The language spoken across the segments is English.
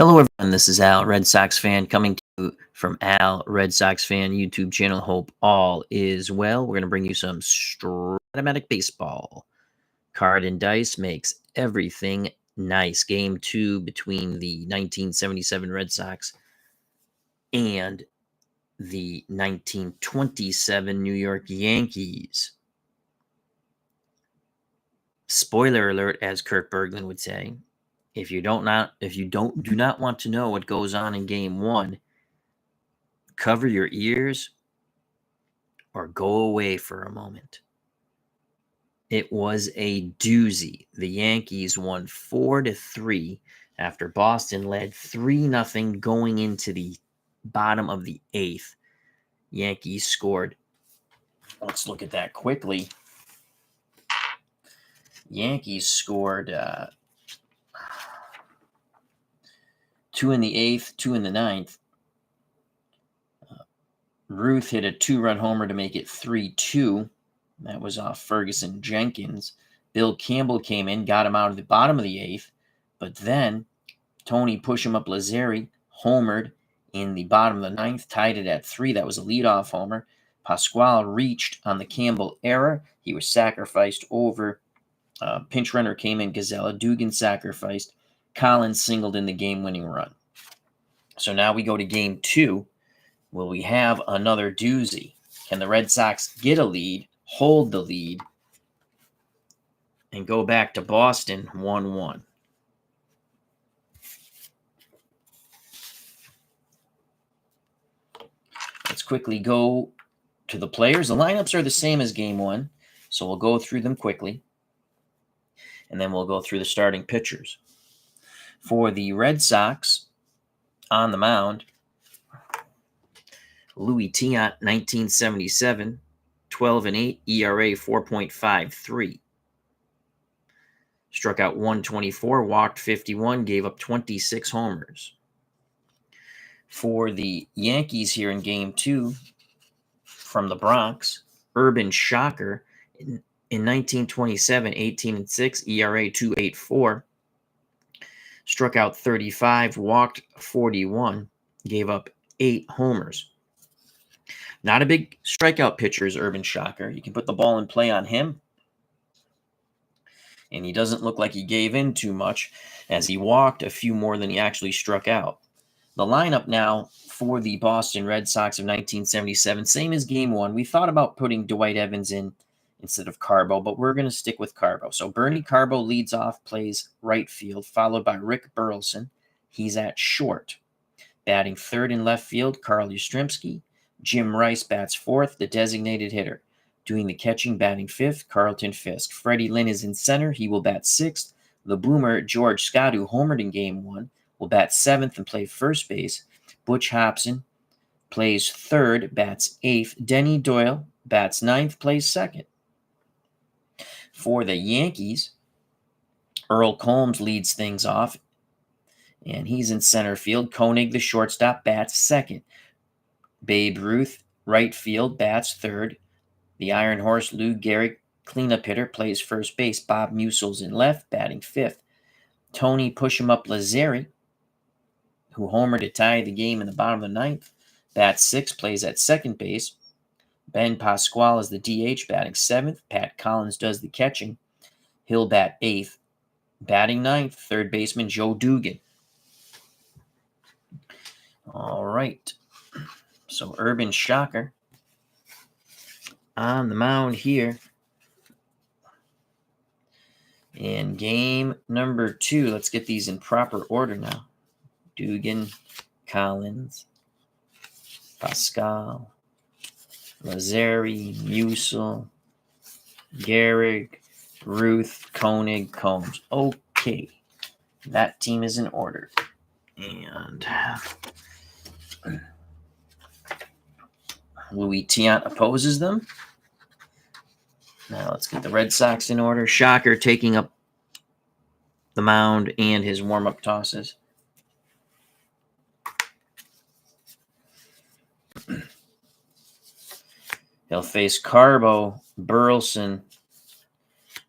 Hello, everyone. This is Al, Red Sox fan, coming to you from Al, Red Sox fan YouTube channel. Hope all is well. We're going to bring you some Strat-o-matic baseball. Card and dice makes everything nice. Game 2 between the 1977 Red Sox and the 1927 New York Yankees. Spoiler alert, as Kirk Berglund would say. If you do not want to know what goes on in game 1, cover your ears or go away for a moment. It was a doozy. The Yankees won 4-3 after Boston led 3-0 going into the bottom of the 8th. Yankees scored. Let's look at that quickly. Yankees scored 2 in the 8th, 2 in the 9th. Ruth hit a 2-run homer to make it 3-2. That was off Ferguson Jenkins. Bill Campbell came in, got him out of the bottom of the 8th. But then Tony Push-em-up Lazzeri homered in the bottom of the 9th, tied it at 3. That was a leadoff homer. Pasquale reached on the Campbell error. He was sacrificed over. Pinch runner came in, Gazella. Dugan sacrificed. Collins singled in the game-winning run. So now we go to game 2. Will we have another doozy? Can the Red Sox get a lead, hold the lead, and go back to Boston 1-1? Let's quickly go to the players. The lineups are the same as game 1, so we'll go through them quickly, and then we'll go through the starting pitchers. For the Red Sox, on the mound, Louis Tiant, 1977, 12-8, ERA 4.53. Struck out 124, walked 51, gave up 26 homers. For the Yankees here in game 2, from the Bronx, Urban Shocker, in 1927, 18-6, ERA 2.84. Struck out 35, walked 41, gave up 8 homers. Not a big strikeout pitcher is Urban Shocker. You can put the ball in play on him. And he doesn't look like he gave in too much, as he walked a few more than he actually struck out. The lineup now for the Boston Red Sox of 1977, same as game 1. We thought about putting Dwight Evans in instead of Carbo, but we're going to stick with Carbo. So Bernie Carbo leads off, plays right field, followed by Rick Burleson. He's at short. Batting third in left field, Carl Yastrzemski. Jim Rice bats fourth, the designated hitter. Doing the catching, batting fifth, Carlton Fisk. Freddie Lynn is in center. He will bat sixth. The boomer, George Scott, who homered in game 1, will bat seventh and play first base. Butch Hobson plays third, bats eighth. Denny Doyle bats ninth, plays second. For the Yankees, Earl Combs leads things off, and he's in center field. Koenig, the shortstop, bats second. Babe Ruth, right field, bats third. The Iron Horse, Lou Gehrig, cleanup hitter, plays first base. Bob Musil's in left, batting fifth. Tony Push-em-up Lazzeri, who homered to tie the game in the bottom of the 9th, bats sixth, plays at second base. Ben Pasquale is the DH, batting seventh. Pat Collins does the catching. He'll bat eighth. Batting ninth, third baseman Joe Dugan. All right. So Urban Shocker on the mound here in game number 2. Let's get these in proper order now. Dugan, Collins, Pascal, Lazzeri, Musil, Gehrig, Ruth, Koenig, Combs. Okay, that team is in order. And Louis Tiant opposes them. Now let's get the Red Sox in order. Shocker taking up the mound and his warm-up tosses. He'll face Carbo, Burleson,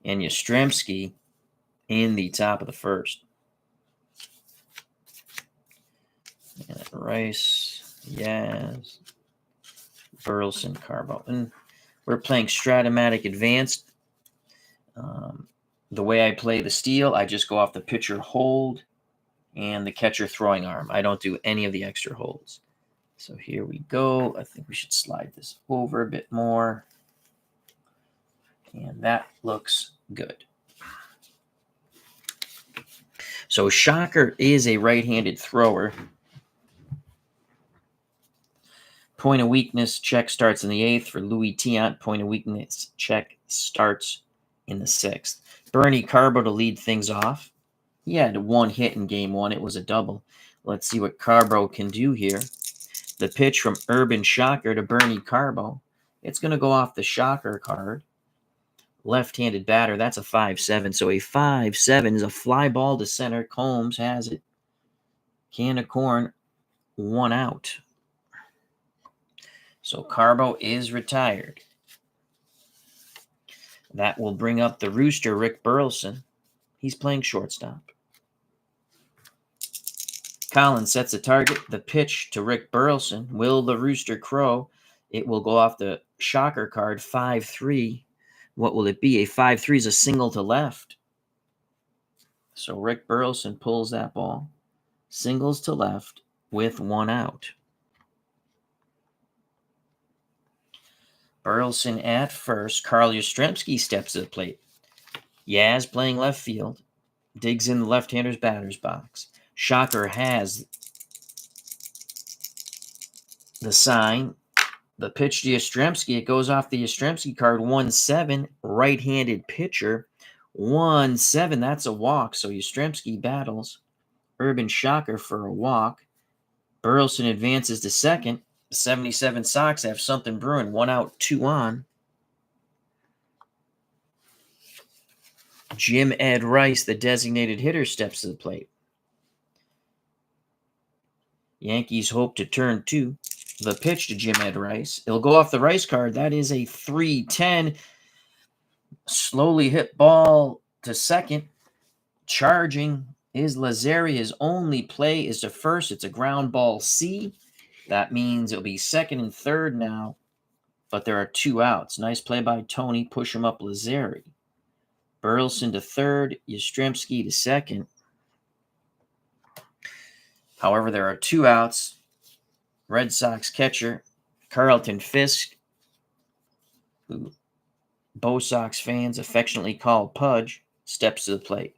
and Yastrzemski in the top of the first. And Rice, Yaz, Burleson, Carbo. And we're playing Strat-o-matic Advanced. The way I play the steal, I just go off the pitcher hold and the catcher throwing arm. I don't do any of the extra holds. So here we go. I think we should slide this over a bit more. And that looks good. So Shocker is a right-handed thrower. Point of weakness check starts in the 8th for Louis Tiant. Point of weakness check starts in the 6th. Bernie Carbo to lead things off. He had one hit in game 1. It was a double. Let's see what Carbo can do here. The pitch from Urban Shocker to Bernie Carbo. It's going to go off the Shocker card. Left-handed batter. That's a 5-7. So a 5-7 is a fly ball to center. Combs has it. Can of corn. 1 out. So Carbo is retired. That will bring up the Rooster, Rick Burleson. He's playing shortstop. Collins sets a target. The pitch to Rick Burleson. Will the Rooster crow? It will go off the Shocker card. 5-3. What will it be? A 5-3 is a single to left. So Rick Burleson pulls that ball. Singles to left with 1 out. Burleson at first. Carl Yastrzemski steps to the plate. Yaz playing left field. Digs in the left-hander's batter's box. Shocker has the sign. The pitch to Yastrzemski. It goes off the Yastrzemski card. 1-7. Right-handed pitcher. 1-7. That's a walk. So Yastrzemski battles. Urban Shocker for a walk. Burleson advances to second. The 77 Sox have something brewing. 1 out, 2 on. Jim Ed Rice, the designated hitter, steps to the plate. Yankees hope to turn 2. The pitch to Jim Ed Rice. It'll go off the Rice card. That is a 3-10. Slowly hit ball to second. Charging is Lazari. His only play is to first. It's a ground ball C. That means it'll be second and third now, but there are 2 outs. Nice play by Tony. Push him up Lazari. Burleson to third. Yastrzemski to second. However, there are 2 outs. Red Sox catcher Carlton Fisk, who Bo Sox fans affectionately call Pudge, steps to the plate.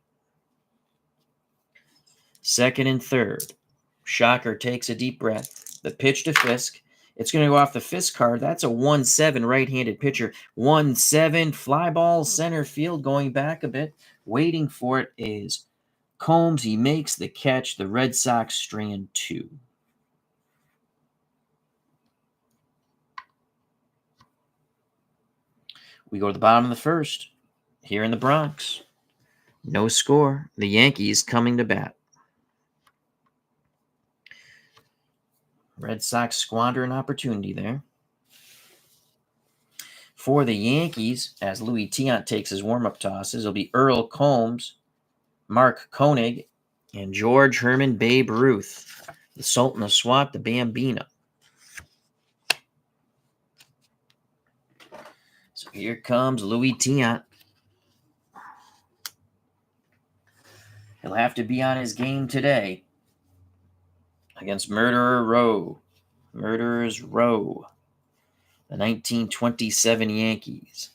Second and third. Shocker takes a deep breath. The pitch to Fisk. It's going to go off the Fisk card. That's a 1-7 right-handed pitcher. 1-7 fly ball center field. Going back a bit. Waiting for it is Combs. He makes the catch. The Red Sox strand 2. We go to the bottom of the first. Here in the Bronx. No score. The Yankees coming to bat. Red Sox squander an opportunity there. For the Yankees, as Louis Tiant takes his warm-up tosses, it'll be Earl Combs, Mark Koenig, and George Herman Babe Ruth, the Sultan of SWAT, the Bambino. So here comes Louis Tiant. He'll have to be on his game today against Murderers Row, the 1927 Yankees.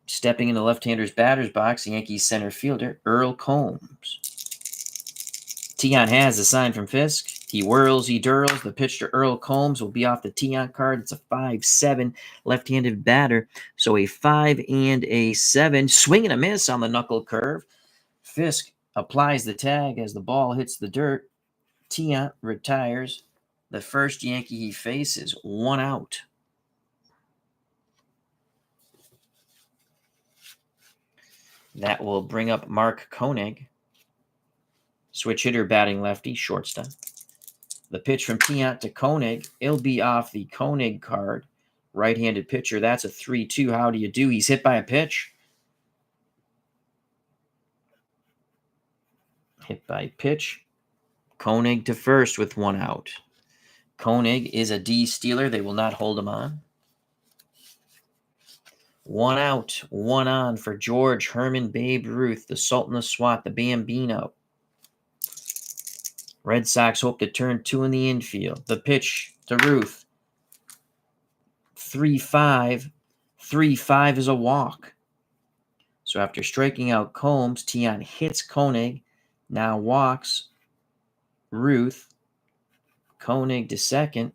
Stepping in the left-hander's batter's box, the Yankees center fielder, Earl Combs. Tiant has a sign from Fisk. He whirls, he dirls. The pitch to Earl Combs will be off the Tiant card. It's a 5-7 left-handed batter. So a 5 and a 7. Swing and a miss on the knuckle curve. Fisk applies the tag as the ball hits the dirt. Tiant retires. The first Yankee he faces, 1 out. That will bring up Mark Koenig. Switch hitter batting lefty, shortstop. The pitch from Tiant to Koenig. It'll be off the Koenig card. Right-handed pitcher. That's a 3-2. How do you do? He's hit by a pitch. Hit by pitch. Koenig to first with 1 out. Koenig is a D stealer. They will not hold him on. 1 out, 1 on for George Herman Babe Ruth, the Sultan of Swat, the Bambino. Red Sox hope to turn 2 in the infield. The pitch to Ruth. 3-5. 3-5 is a walk. So after striking out Combs, Tiant hits Koenig. Now walks Ruth. Koenig to second.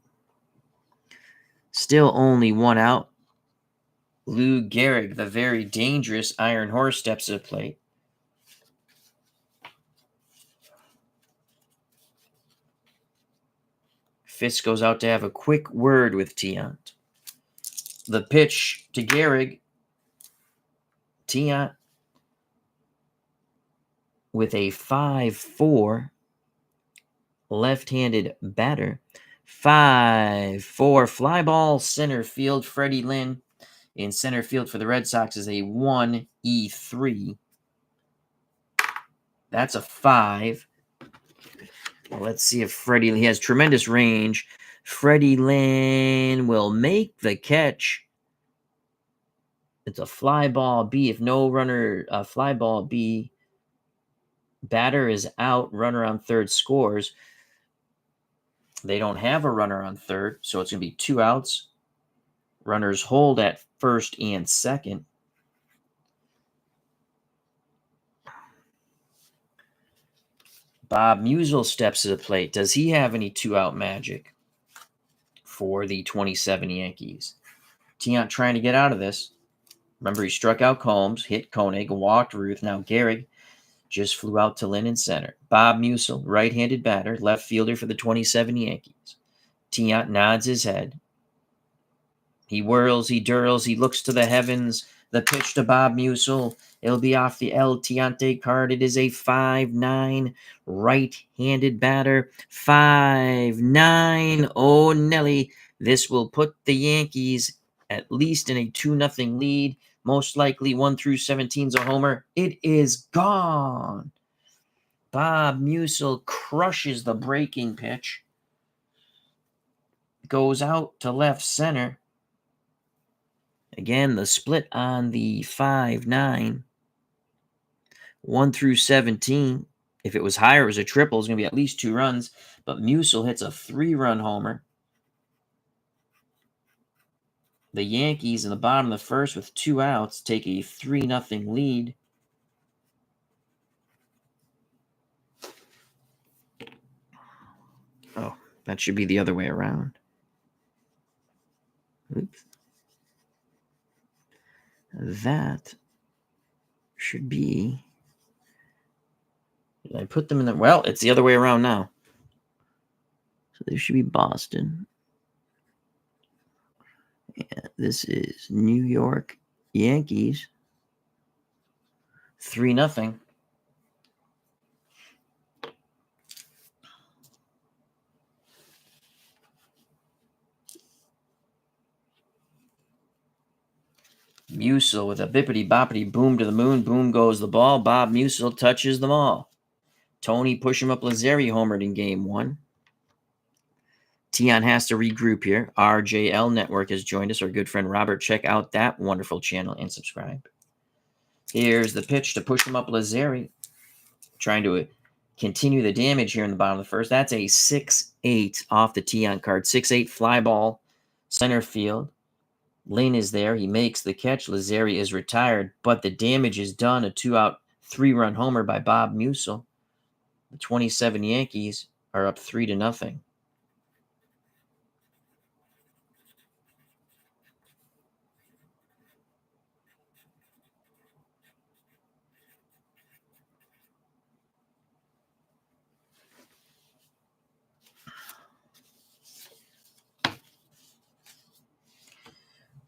Still only 1 out. Lou Gehrig, the very dangerous Iron Horse, steps to the plate. Fisk goes out to have a quick word with Tiant. The pitch to Gehrig. Tiant with a 5-4 left-handed batter. 5-4 fly ball center field. Freddie Lynn in center field for the Red Sox is a 1-E3. That's a 5. Well, let's see if Freddie, he has tremendous range. Freddie Lynn will make the catch. It's a fly ball B. If no runner, fly ball B, batter is out, runner on third scores. They don't have a runner on third, so it's going to be 2 outs. Runners hold at first and second. Bob Musial steps to the plate. Does he have any 2-out magic for the 27 Yankees? Tiant trying to get out of this. Remember, he struck out Combs, hit Koenig, walked Ruth. Now Gehrig just flew out to Lynn in center. Bob Musial, right-handed batter, left fielder for the 27 Yankees. Tiant nods his head. He whirls, he dirls, he looks to the heavens. The pitch to Bob Musial. It'll be off the El Tiante card. It is a 5-9 right-handed batter. 5-9. Oh, Nelly. This will put the Yankees at least in a 2-0 lead. Most likely 1 through 17's a homer. It is gone. Bob Musial crushes the breaking pitch. Goes out to left center. Again, the split on the 5-9. 1 through 17. If it was higher, it was a triple. It's going to be at least 2 runs. But Musial hits a 3-run homer. The Yankees in the bottom of the first with 2 outs take a 3-0 lead. Oh, that should be the other way around. Oops. That should be... Did I put them in the... Well, it's the other way around now. So this should be Boston. And this is New York Yankees. 3-0. Musial with a bippity-boppity boom to the moon. Boom goes the ball. Bob Musial touches them all. Tony Push-em-up Lazzeri homered in Game 1. Tiant has to regroup here. RJL Network has joined us. Our good friend Robert. Check out that wonderful channel and subscribe. Here's the pitch to Push-em-up Lazzeri. Trying to continue the damage here in the bottom of the first. That's a 6-8 off the Tiant card. 6-8 fly ball, center field. Lane is there. He makes the catch. Lazzeri is retired, but the damage is done. A 2-out, 3-run homer by Bob Musial. The 27 Yankees are up 3-0.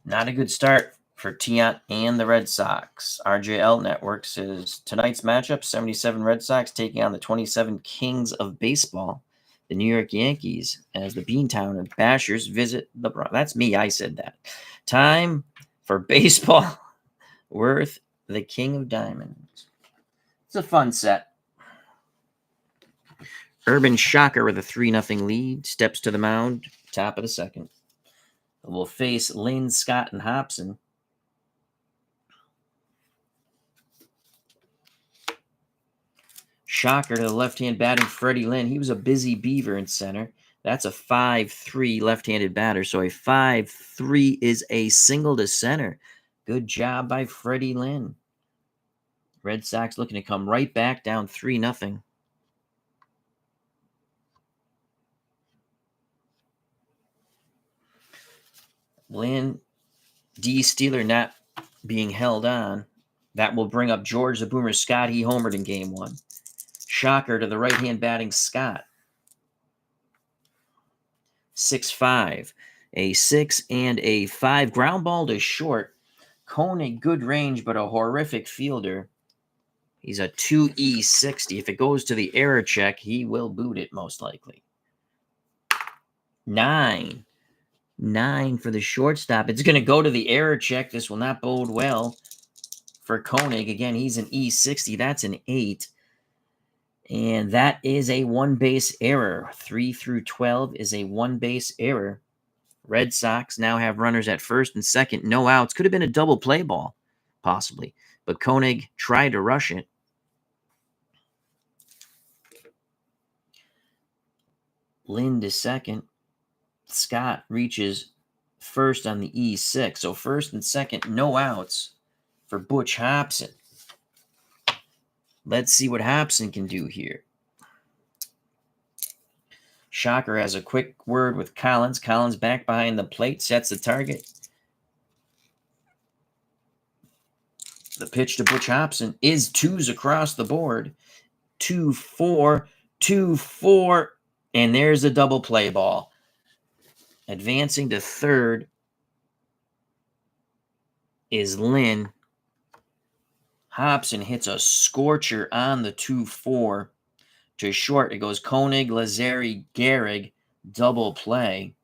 Not a good start for Tiant and the Red Sox. RJL Network says tonight's matchup, 77 Red Sox taking on the 27 Kings of Baseball, the New York Yankees, as the Beantown and Bashers visit the Bronx. That's me. I said that. Time for baseball worth the King of Diamonds. It's a fun set. Urban Shocker with a 3-0 lead steps to the mound, top of the second. Will face Lynn, Scott, and Hobson. Shocker to the left-hand batting Freddie Lynn. He was a busy beaver in center. That's a 5-3 left-handed batter. So a 5-3 is a single to center. Good job by Freddie Lynn. Red Sox looking to come right back down 3-0. Lynn, D. Steeler not being held on. That will bring up George the Boomer Scott. He homered in game 1. Shocker to the right-hand batting Scott. 6-5. A 6 and a 5. Ground ball to short. Koenig, good range, but a horrific fielder. He's a 2E60. If it goes to the error check, he will boot it most likely. 9. 9 for the shortstop. It's going to go to the error check. This will not bode well for Koenig. Again, he's an E60. That's an 8. And that is a one-base error. 3 through 12 is a one-base error. Red Sox now have runners at first and second. No outs. Could have been a double play ball, possibly. But Koenig tried to rush it. Lynn to second. Scott reaches first on the E6. So first and second, no outs for Butch Hobson. Let's see what Hobson can do here. Shocker has a quick word with Collins. Collins back behind the plate, sets the target. The pitch to Butch Hobson is 2s across the board. 2-4, 2-4, and there's a double play ball. Advancing to third is Lynn. Hobson hits a scorcher on the 2-4. To short, it goes Koenig, Lazari, Gehrig, double play.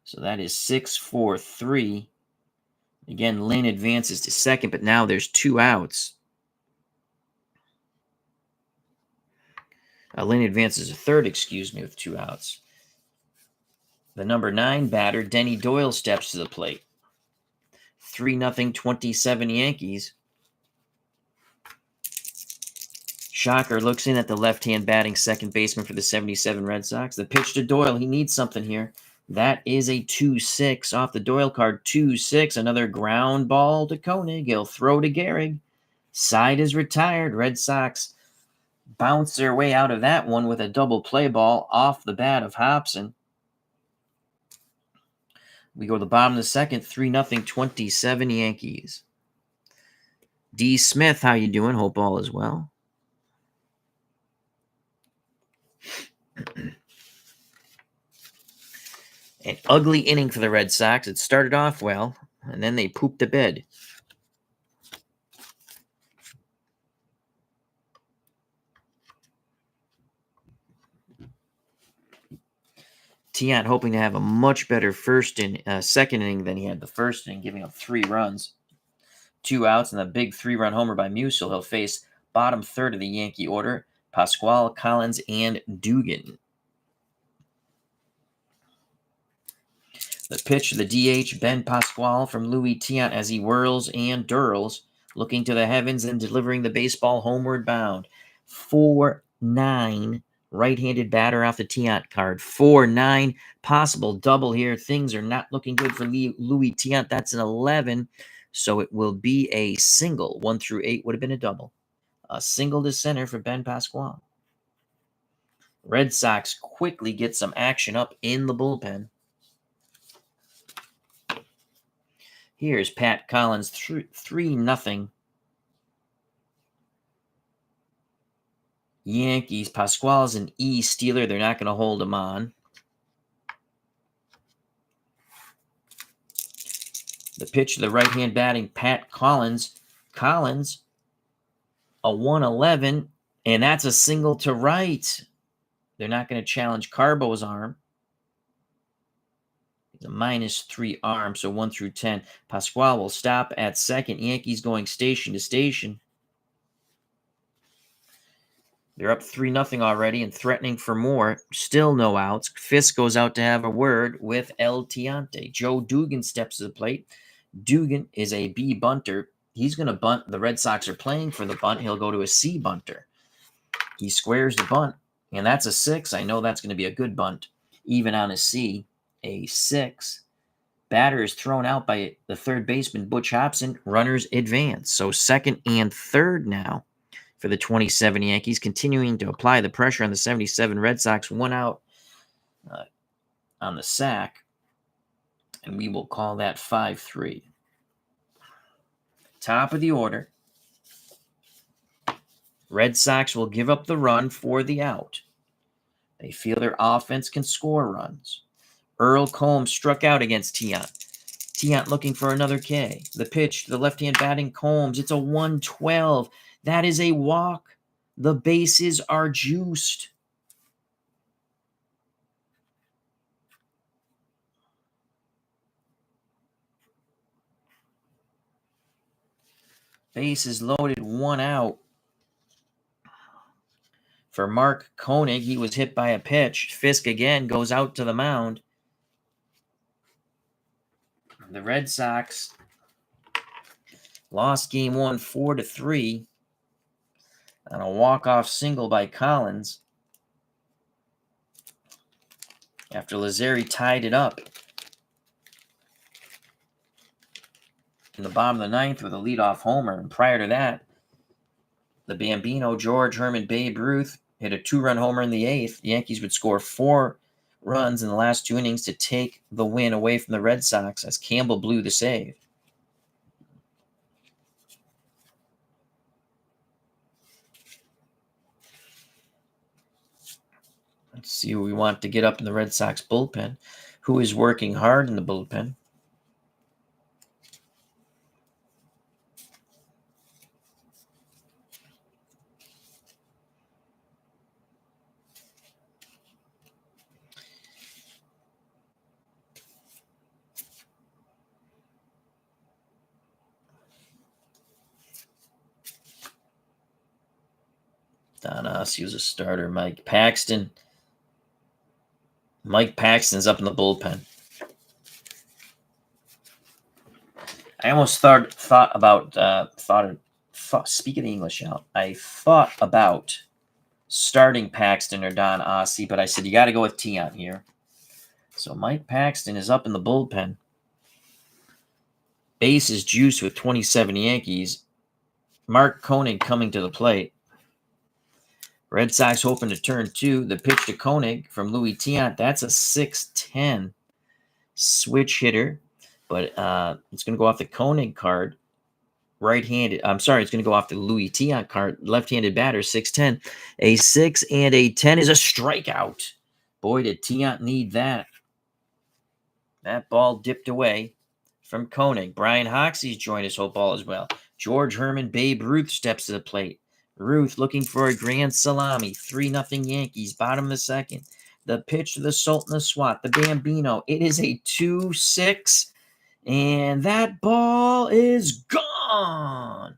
So that is 6-4-3. Again, Lynn advances to second, but now there's 2 outs. Lynn advances to third, with 2 outs. The number 9 batter, Denny Doyle, steps to the plate. 3-0, 27 Yankees. Shocker looks in at the left-hand batting second baseman for the 77 Red Sox. The pitch to Doyle. He needs something here. That is a 2-6 off the Doyle card. 2-6. Another ground ball to Koenig. He'll throw to Gehrig. Side is retired. Red Sox bounce their way out of that one with a double play ball off the bat of Hobson. We go to the bottom of the second. 3-0, 27 Yankees. D. Smith, how you doing? Hope all is well. An ugly inning for the Red Sox. It started off well, and then they pooped the bed. Tiant hoping to have a much better second inning than he had the first inning, giving up 3 runs. 2 outs, and a big 3-run homer by Musil. He'll face bottom third of the Yankee order, Pasquale, Collins, and Dugan. The pitch to the DH, Ben Pasquale from Louis Tiant as he whirls and dirls, looking to the heavens and delivering the baseball homeward bound. 4-9, right-handed batter off the Tiant card. 4-9, possible double here. Things are not looking good for Louis Tiant. That's an 11, so it will be a single. 1 through 8 would have been a double. A single to center for Ben Pasquale. Red Sox quickly get some action up in the bullpen. Here's Pat Collins, 3-0. Yankees. Pasquale's an E stealer. They're not going to hold him on. The pitch to the right-hand batting Pat Collins. Collins, a 111, and that's a single to right. They're not going to challenge Carbo's arm. It's a -3 arm, so 1 through 10. Pasquale will stop at second. Yankees going station to station. They're up 3-0 already and threatening for more. Still no outs. Fisk goes out to have a word with El Tiante. Joe Dugan steps to the plate. Dugan is a B bunter. He's going to bunt. The Red Sox are playing for the bunt. He'll go to a C bunter. He squares the bunt, and that's a 6. I know that's going to be a good bunt. Even on a C, a 6. Batter is thrown out by the third baseman, Butch Hobson. Runners advance. So second and third now for the 27 Yankees, continuing to apply the pressure on the 77 Red Sox. 1 out on the sack, and we will call that 5-3. Top of the order. Red Sox will give up the run for the out. They feel their offense can score runs. Earl Combs struck out against Tiant. Tiant looking for another K. The pitch to the left-hand batting Combs. It's a 1-12. That is a walk. The bases are juiced. Bases loaded, 1 out. For Mark Koenig, he was hit by a pitch. Fisk again goes out to the mound. The Red Sox lost game 1 4-3 on a walk-off single by Collins after Lazzeri tied it up in the bottom of the 9th with a leadoff homer. And prior to that, the Bambino, George Herman Babe Ruth, hit a 2-run homer in the 8th. The Yankees would score 4 runs in the last 2 innings to take the win away from the Red Sox as Campbell blew the save. Let's see who we want to get up in the Red Sox bullpen. Who is working hard in the bullpen? Don Ossie was a starter. Mike Paxton. Mike Paxton's up in the bullpen. I almost thought about speaking English out. I thought about starting Paxton or Don Ossie, but I said you got to go with Tiant here. So Mike Paxton is up in the bullpen. Base is juiced with 27 Yankees. Mark Koenig coming to the plate. Red Sox hoping to turn 2. The pitch to Koenig from Louis Tiant. That's a 6-10 switch hitter, but it's going to go off the Koenig card. Right-handed. I'm sorry, it's going to go off the Louis Tiant card. Left-handed batter, 6-10. A 6 and a 10 is a strikeout. Boy, did Tiant need that. That ball dipped away from Koenig. Brian Hoxie's joined his whole ball as well. George Herman Babe Ruth steps to the plate. Ruth looking for a grand salami. 3-0 Yankees, bottom of the 2nd. The pitch to the Sultan of Swat, the Bambino. It is a 2-6, and that ball is gone.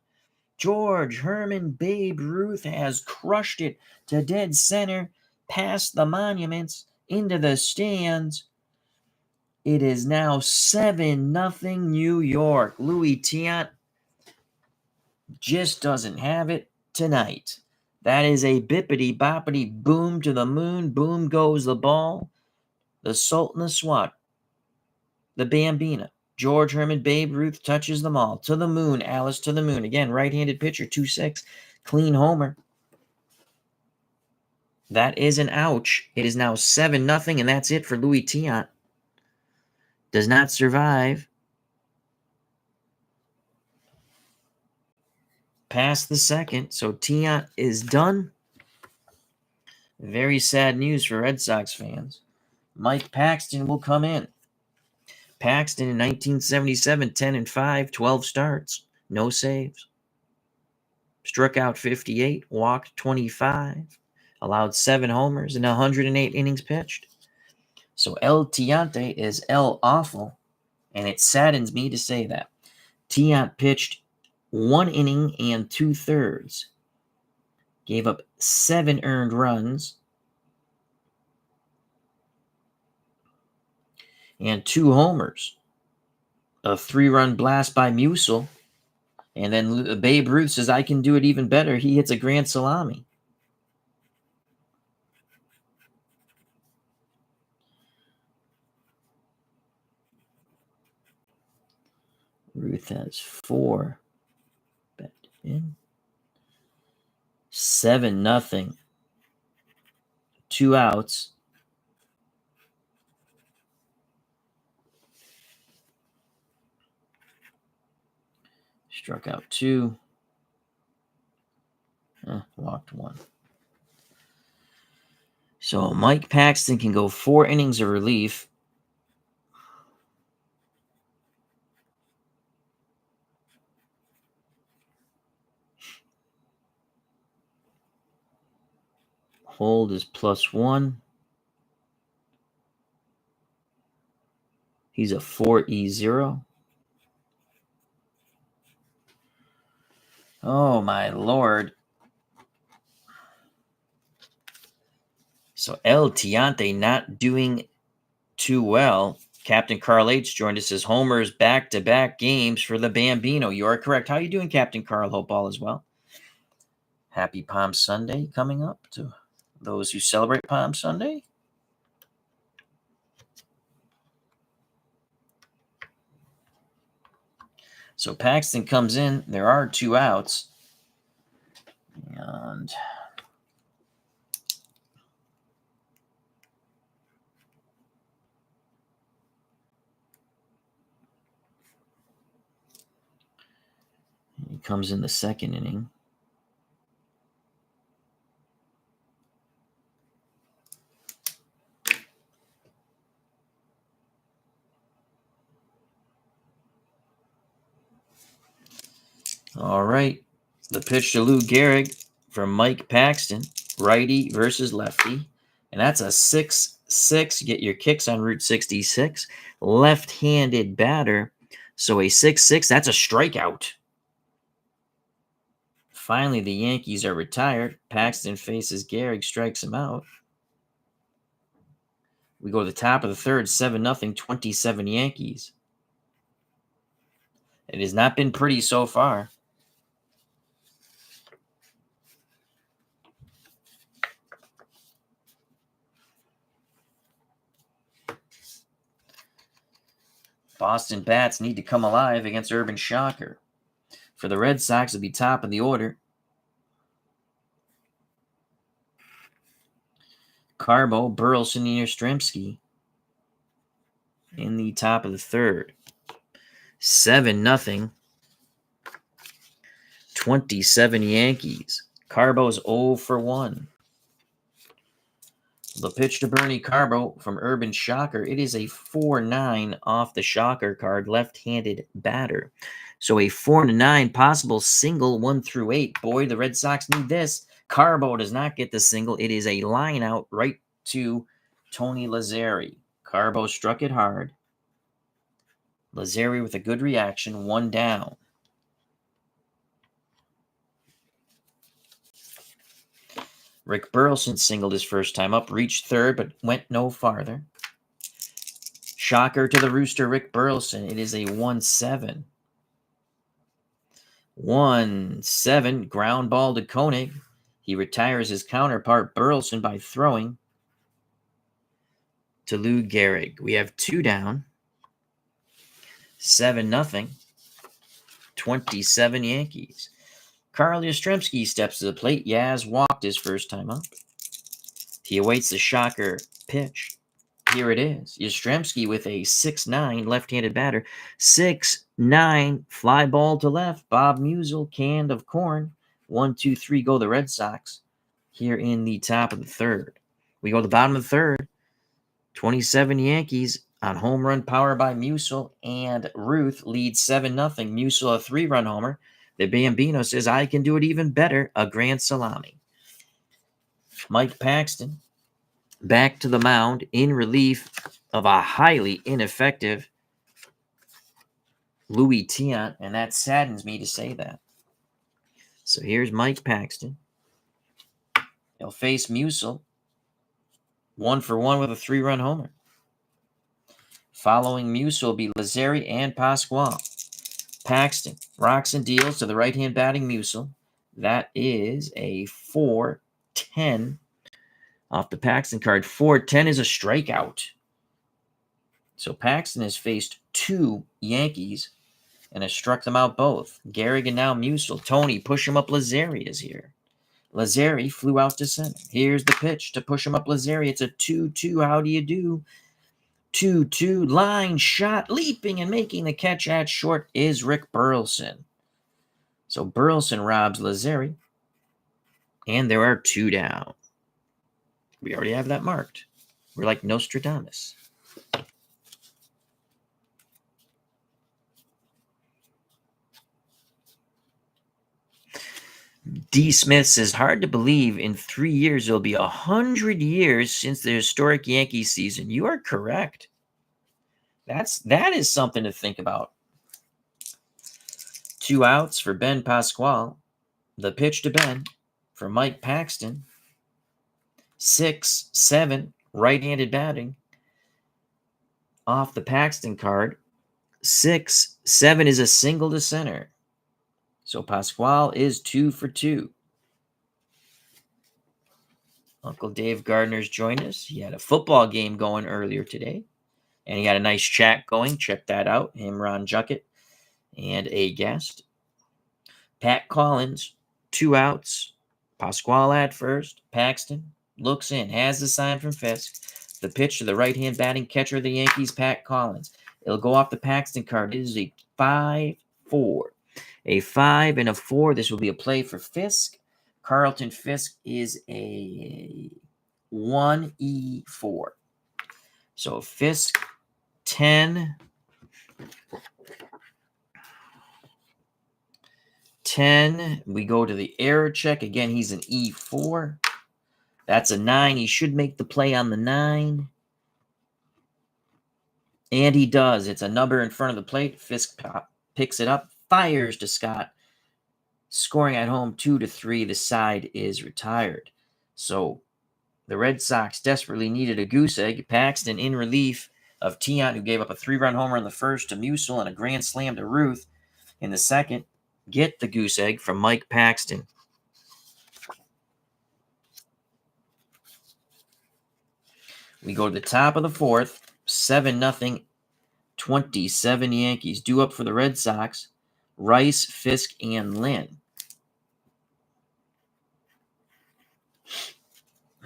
George Herman Babe Ruth has crushed it to dead center, past the monuments, into the stands. It is now 7-0 New York. Louis Tiant just doesn't have it tonight. That is a bippity boppity boom to the moon. Boom goes the ball. The Sultan of Swat, the Bambina, George Herman Babe Ruth touches them all. To the moon, Alice, to the moon. Again, right-handed pitcher, 2-6. Clean homer. That is an ouch. It is now 7-0, and that's it for Louis Tiant. Does not survive past the 2nd, so Tiant is done. Very sad news for Red Sox fans. Mike Paxton will come in. Paxton in 1977, 10-5, 12 starts, no saves. Struck out 58, walked 25, allowed 7 homers, and 108 innings pitched. So El Tiante is El Awful, and it saddens me to say that. Tiant pitched 1 inning and 2/3. Gave up 7 earned runs and 2 homers. A 3-run blast by Musial. And then Babe Ruth says, I can do it even better. He hits a grand salami. Ruth has 4. Bet in. 7-0. 2 outs. Struck out 2. Walked 1. So Mike Paxton can go 4 innings of relief. Hold is +1. He's a 4.0. Oh, my Lord. So El Tiante not doing too well. Captain Carl H. joined us as homers back-to-back games for the Bambino. You are correct. How are you doing, Captain Carl? Hope all is well. Happy Palm Sunday coming up to those who celebrate Palm Sunday. So Paxton comes in. There are 2 outs. And he comes in the 2nd inning. All right. The pitch to Lou Gehrig from Mike Paxton. Righty versus lefty. And that's a 6-6. Get your kicks on Route 66. Left-handed batter. So a 6-6. That's a strikeout. Finally, the Yankees are retired. Paxton faces Gehrig, strikes him out. We go to the top of the 3rd, 7-0, 27 Yankees. It has not been pretty so far. Boston bats need to come alive against Urban Shocker. For the Red Sox, it'll be top of the order. Carbo, Burleson, and Yastrzemski in the top of the 3rd. 7-0. 27 Yankees. Carbo's 0 for 1. The pitch to Bernie Carbo from Urban Shocker. It is a 4-9 off the Shocker card, left-handed batter. So a 4-9 possible single 1 through 8. Boy, the Red Sox need this. Carbo does not get the single. It is a line out right to Tony Lazzeri. Carbo struck it hard. Lazzeri with a good reaction, 1 down. Rick Burleson singled his first time up, reached 3rd, but went no farther. Shocker to the Rooster, Rick Burleson. It is a 1-7. 1-7, ground ball to Koenig. He retires his counterpart, Burleson, by throwing to Lou Gehrig. We have 2 down. 7-0. 27 Yankees. Carl Yastrzemski steps to the plate. Yaz walked his first time up. He awaits the Shocker pitch. Here it is. Yastrzemski with a 6-9 left-handed batter. 6-9 fly ball to left. Bob Musial, can of corn. 1-2-3 go the Red Sox. Here in the top of the 3rd. We go to the bottom of the 3rd. 27 Yankees on home run power by Musial, and Ruth leads 7-0. Musial a 3-run homer. The Bambino says, I can do it even better, a grand salami. Mike Paxton back to the mound in relief of a highly ineffective Louis Tiant, and that saddens me to say that. So here's Mike Paxton. He'll face Musial, 1-for-1 with a 3-run homer. Following Musial will be Lazzeri and Pasquale. Paxton rocks and deals to the right-hand batting Musial. That is a 4-10 off the Paxton card. 4-10 is a strikeout. So Paxton has faced 2 Yankees and has struck them out both. Gehrig and now Musial. Tony, push him up. Lazzeri is here. Lazzeri flew out to center. Here's the pitch to push him up. Lazzeri. It's a 2-2. How do you do? 2-2. Line shot. Leaping and making the catch at short is Rick Burleson. So Burleson robs Lazzeri. And there are 2 down. We already have that marked. We're like Nostradamus. D. Smith says, hard to believe in 3 years it'll be 100 years since the historic Yankee season. You are correct. That is something to think about. 2 outs for Ben Pasquale. The pitch to Ben for Mike Paxton. 6-7 right-handed batting off the Paxton card. 6-7 is a single to center. So Pasquale is 2 for 2. Uncle Dave Gardner's joined us. He had a football game going earlier today, and he had a nice chat going. Check that out. Him, Ron Juckett, and a guest. Pat Collins, 2 outs. Pasquale at first. Paxton looks in, has the sign from Fisk. The pitch to the right-hand batting catcher of the Yankees, Pat Collins. It'll go off the Paxton card. It is a 5-4. A 5 and a 4. This will be a play for Fisk. Carlton Fisk is a 1E4. So Fisk 10. 10. We go to the error check. Again, he's an E4. That's a 9. He should make the play on the 9. And he does. It's a number in front of the plate. Fisk picks it up. Fires to Scott, scoring at home 2-3. The side is retired. So the Red Sox desperately needed a goose egg. Paxton in relief of Tiant, who gave up a 3-run homer in the first to Musial and a grand slam to Ruth in the second. Get the goose egg from Mike Paxton. We go to the top of the 4th. 7-0. 27 Yankees. Due up for the Red Sox. Rice, Fisk, and Lynn.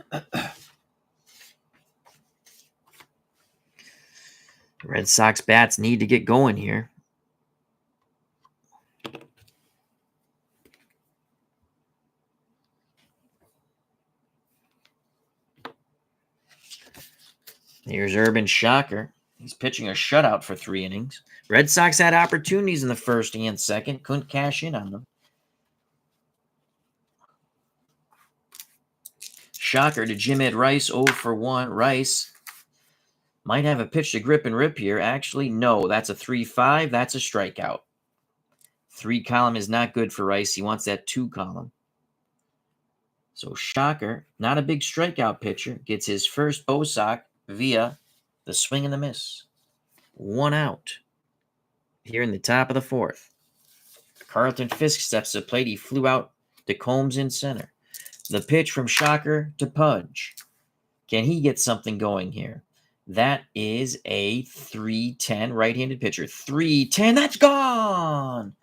The Red Sox bats need to get going here. Here's Urban Shocker. He's pitching a shutout for 3 innings. Red Sox had opportunities in the first and second. Couldn't cash in on them. Shocker to Jim Ed Rice, 0 for 1. Rice might have a pitch to grip and rip here. Actually, no. That's a 3-5. That's a strikeout. 3 column is not good for Rice. He wants that 2 column. So Shocker, not a big strikeout pitcher, gets his first Bosock via the swing and the miss. 1 out. Here in the top of the 4th. Carlton Fisk steps to the plate. He flew out to Combs in center. The pitch from Shocker to Pudge. Can he get something going here? That is a 3-10 right-handed pitcher. 3-10. That's gone.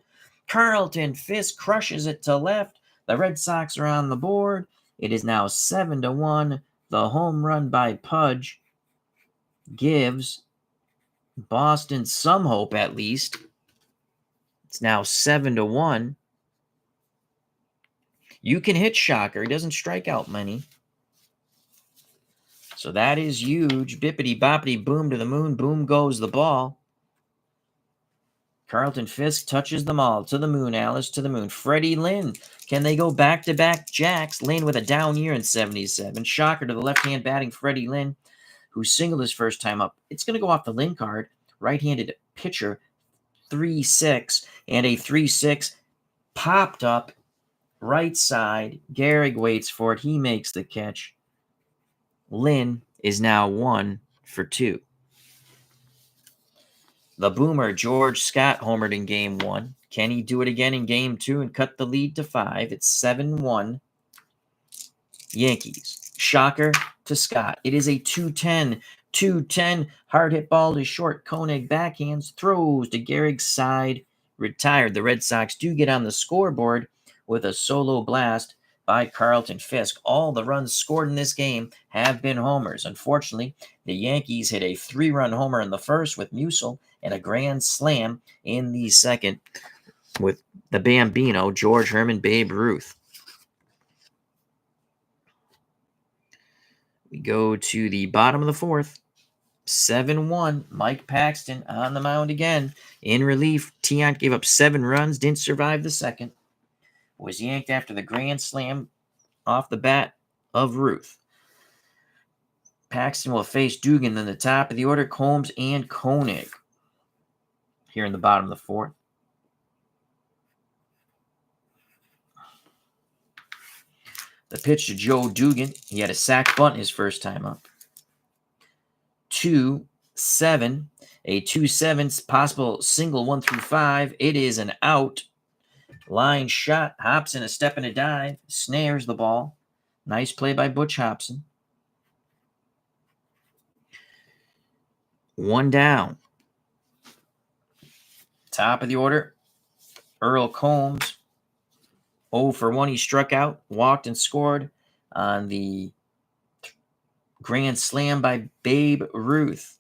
Carlton Fisk crushes it to left. The Red Sox are on the board. It is now 7-1. The home run by Pudge gives Boston some hope, at least. It's now 7-1. You can hit Shocker. He doesn't strike out many. So that is huge. Bippity boppity boom to the moon. Boom goes the ball. Carlton Fisk touches them all. To the moon, Alice, to the moon. Freddie Lynn. Can they go back-to-back jacks? Lynn with a down year in 77. Shocker to the left-hand batting Freddie Lynn, who singled his first time up. It's going to go off the Lynn card. Right-handed pitcher, 3-6. And a 3-6 popped up Right side. Gehrig waits for it. He makes the catch. Lynn is now 1 for 2. The boomer, George Scott, homered in Game 1. Can he do it again in Game 2 and cut the lead to 5? It's 7-1. Yankees. Shocker to Scott. It is a 2-10. 2-10. Hard hit ball to short. Koenig backhands. Throws to Gehrig's side. Retired. The Red Sox do get on the scoreboard with a solo blast by Carlton Fisk. All the runs scored in this game have been homers. Unfortunately, the Yankees hit a 3-run homer in the first with Musil and a grand slam in the second with the Bambino, George Herman Babe Ruth. We go to the bottom of the fourth. 7-1. Mike Paxton on the mound again. In relief, Tiant gave up 7 runs, didn't survive the second. Was yanked after the grand slam off the bat of Ruth. Paxton will face Dugan in the top of the order, Combs and Koenig. Here in the bottom of the fourth. The pitch to Joe Dugan. He had a sac bunt his first time up. 2-7. A 2-7 possible single 1 through 5. It is an out. Line shot. Hobson a step and a dive. Snares the ball. Nice play by Butch Hobson. 1 down. Top of the order. Earl Combs. 0 for 1. He struck out, walked, and scored on the grand slam by Babe Ruth.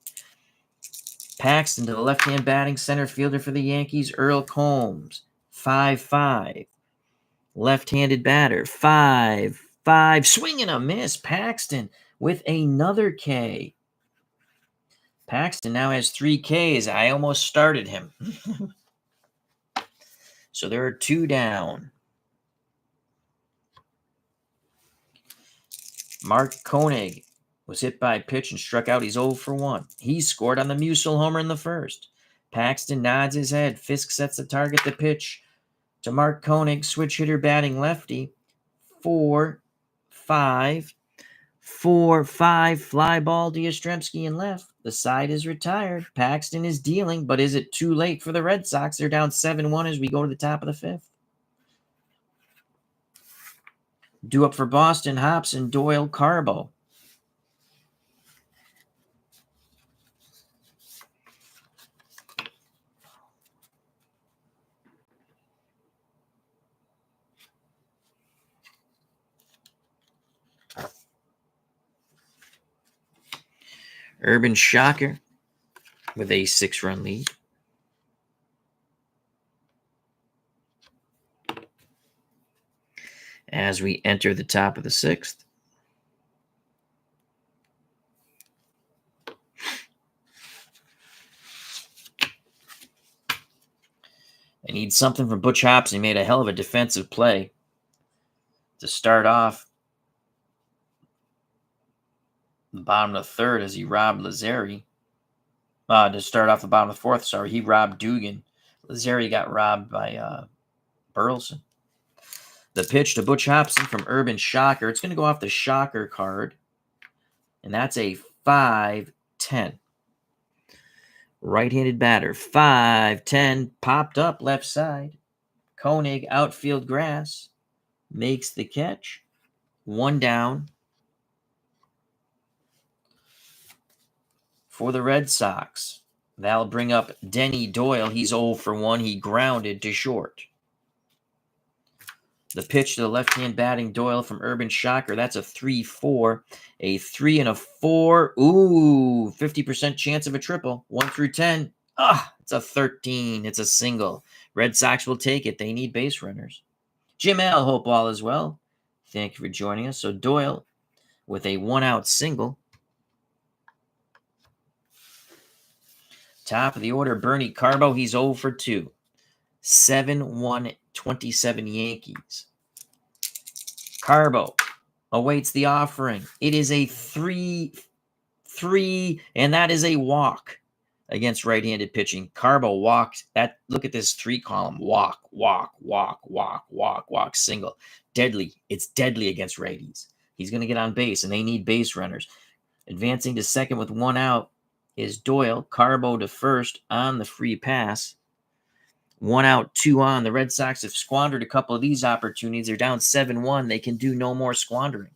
Paxton to the left-hand batting center fielder for the Yankees, Earl Combs. 5-5. Left-handed batter, 5-5. Swing and a miss. Paxton with another K. Paxton now has 3 Ks. I almost started him. So there are 2 down. Mark Koenig was hit by a pitch and struck out. He's 0 for 1. He scored on the Musil homer in the first. Paxton nods his head. Fisk sets the target. The pitch to Mark Koenig, switch hitter batting lefty. 4-5. 4-5. Fly ball to Yastrzemski in left. The side is retired. Paxton is dealing, but is it too late for the Red Sox? They're down 7-1 as we go to the top of the fifth. Due up for Boston, Hobson, Doyle, Carbo. Urban Shocker with a 6-run lead. As we enter the top of the 6th. I need something from Butch Hobson. He made a hell of a defensive play to start off the bottom of the third as he robbed Lazzeri. To start off the bottom of the fourth, he robbed Dugan. Lazzeri got robbed by Burleson. The pitch to Butch Hobson from Urban Shocker. It's going to go off the Shocker card. And that's a 5-10. Right-handed batter. 5-10. Popped up left side. Koenig, outfield grass. Makes the catch. 1 down. For the Red Sox. That'll bring up Denny Doyle. He's 0 for 1. He grounded to short. The pitch to the left-hand batting Doyle from Urban Shocker. That's a 3-4. A 3 and a 4. Ooh, 50% chance of a triple. 1 through 10. It's a 13. It's a single. Red Sox will take it. They need base runners. Jim L. hope all is well. Thank you for joining us. So Doyle with a 1-out single. Top of the order, Bernie Carbo. He's 0 for 2. 7-1, 27 Yankees. Carbo awaits the offering. It is a 3-3, and that is a walk. against right-handed pitching. Carbo walked. Look at this 3-column. Walk, walk, walk, walk, walk, walk, single. Deadly. It's deadly against righties. He's going to get on base, and they need base runners. Advancing to second with 1 out is Doyle. Carbo to first on the free pass. 1 out, 2 on. The Red Sox have squandered a couple of these opportunities. They're down 7-1. They can do no more squandering.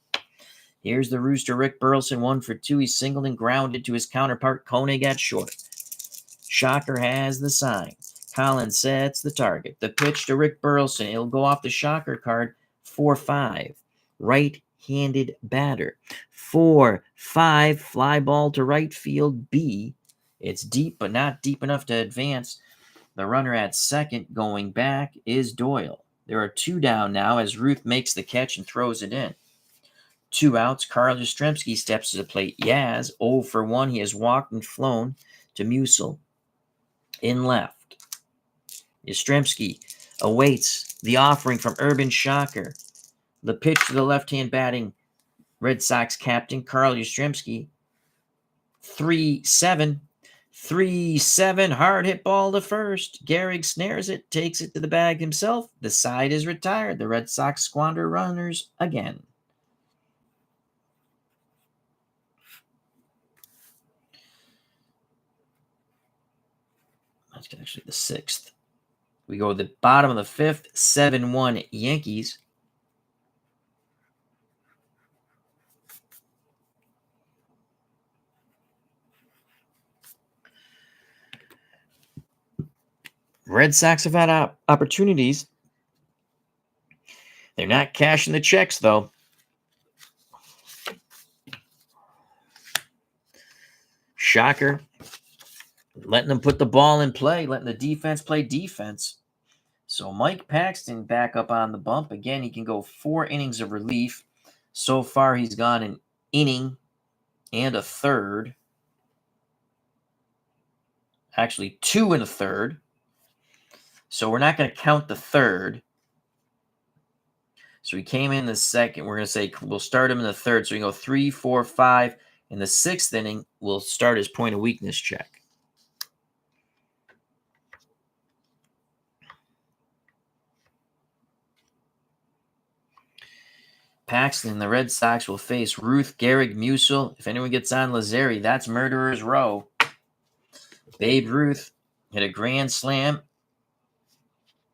Here's the Rooster, Rick Burleson, 1 for 2. He's singled and grounded to his counterpart, Koenig at short. Shocker has the sign. Collins sets the target. The pitch to Rick Burleson. It'll go off the Shocker card. 4-5. Right-handed batter. 4-5. Fly ball to right field B. It's deep, but not deep enough to advance. The runner at second going back is Doyle. There are 2 down now as Ruth makes the catch and throws it in. 2 outs. Carl Yastrzemski steps to the plate. Yaz, 0 for 1. He has walked and flown to Musil in left. Yastrzemski awaits the offering from Urban Shocker. The pitch to the left-hand batting Red Sox captain, Carl Yastrzemski. 3-7. 3-7. Hard hit ball to first. Gehrig snares it, takes it to the bag himself. The side is retired. The Red Sox squander runners again. That's actually the 6th. We go to the bottom of the 5th, 7-1 Yankees. Red Sox have had opportunities. They're not cashing the checks, though. Shocker. Letting them put the ball in play, letting the defense play defense. So Mike Paxton back up on the bump. Again, he can go 4 innings of relief. So far, he's gone an inning and a third. Actually, 2 and a third. So we're not going to count the third. So he came in the second. We're going to say we'll start him in the third. So we can go 3, 4, 5. In the 6th inning, we'll start his point of weakness check. Paxton, the Red Sox will face Ruth, Gehrig, Musil. If anyone gets on Lazzeri, that's murderer's row. Babe Ruth hit a grand slam.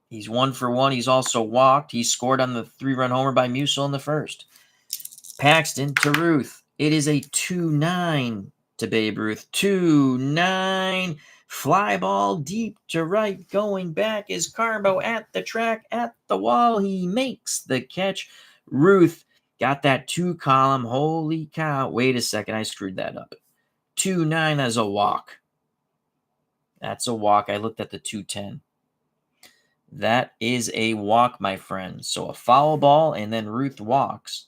He's 1 for 1. He's also walked. He scored on the 3-run homer by Musil in the first. Paxton to Ruth. It is a 2-9 to Babe Ruth. 2-9. Fly ball deep to right. Going back is Carbo at the track, at the wall. He makes the catch. Ruth got that 2-column. Holy cow. Wait a second. I screwed that up. 2-9 as a walk. That's a walk. I looked at the 2-10. That is a walk, my friend. So a foul ball, and then Ruth walks.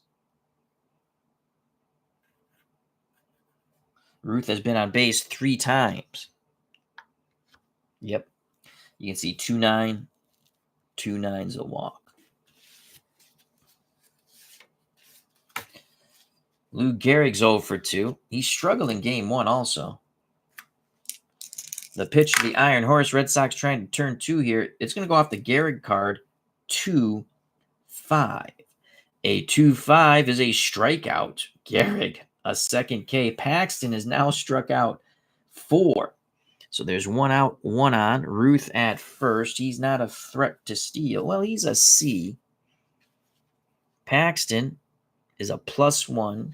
Ruth has been on base 3 times. Yep. You can see 2-9. 2-9's a walk. Lou Gehrig's 0 for 2. He struggled in game 1 also. The pitch to the Iron Horse. Red Sox trying to turn 2 here. It's going to go off the Gehrig card. 2-5. A 2-5 is a strikeout. Gehrig, a second K. Paxton is now struck out 4. So there's 1 out, 1 on. Ruth at first. He's not a threat to steal. Well, he's a C. Paxton is a +1.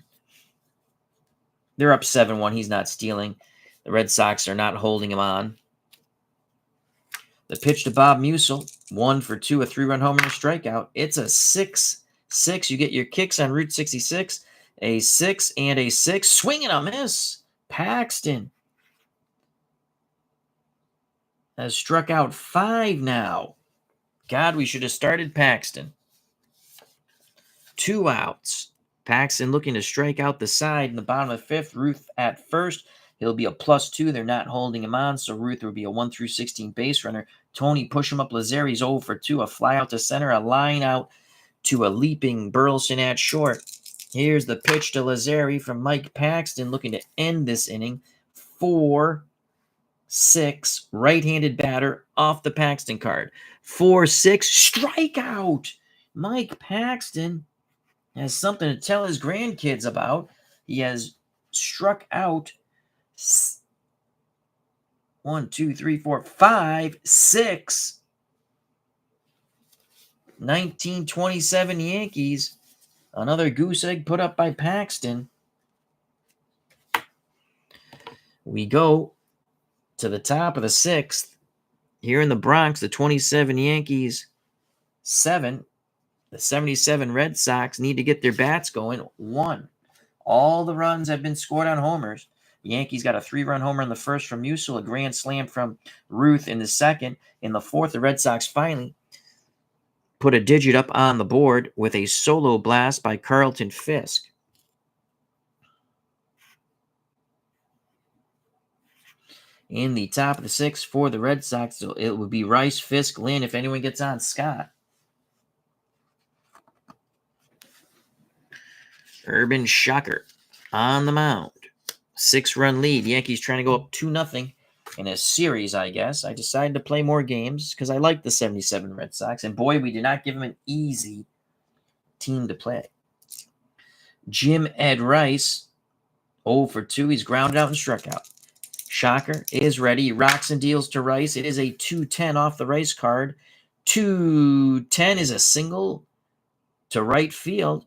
They're up 7-1. He's not stealing. The Red Sox are not holding him on. The pitch to Bob Musil. 1 for 2, a 3-run homer and a strikeout. It's a 6-6. You get your kicks on Route 66. A 6 and a 6. Swing and a miss. Paxton has struck out 5 now. God, we should have started Paxton. 2 outs. Paxton looking to strike out the side in the bottom of the 5th. Ruth at first. He'll be a +2. They're not holding him on, so Ruth will be a 1 through 16 base runner. Tony push him up. Lazzeri's 0 for 2. A fly out to center. A line out to a leaping Burleson at short. Here's the pitch to Lazzeri from Mike Paxton looking to end this inning. 4-7. 6, right-handed batter off the Paxton card. 4-6, strikeout. Mike Paxton has something to tell his grandkids about. He has struck out 1, 2, 3, 4, 5, 6. 1927 Yankees. Another goose egg put up by Paxton. We go to the top of the 6th. Here in the Bronx, the 27 Yankees, 7. The 77 Red Sox need to get their bats going. 1. All the runs have been scored on homers. The Yankees got a 3-run homer in the first from Musil, a grand slam from Ruth in the second. In the 4th, the Red Sox finally put a digit up on the board with a solo blast by Carlton Fisk. In the top of the 6th for the Red Sox, so it would be Rice, Fisk, Lynn. If anyone gets on, Scott. Urban Shocker on the mound. 6-run lead. Yankees trying to go up 2-0 in a series, I guess. I decided to play more games because I like the 77 Red Sox. And boy, we did not give them an easy team to play. Jim Ed Rice, 0 for 2. He's grounded out and struck out. Shocker is ready. He rocks and deals to Rice. It is a 2-10 off the Rice card. 2-10 is a single to right field.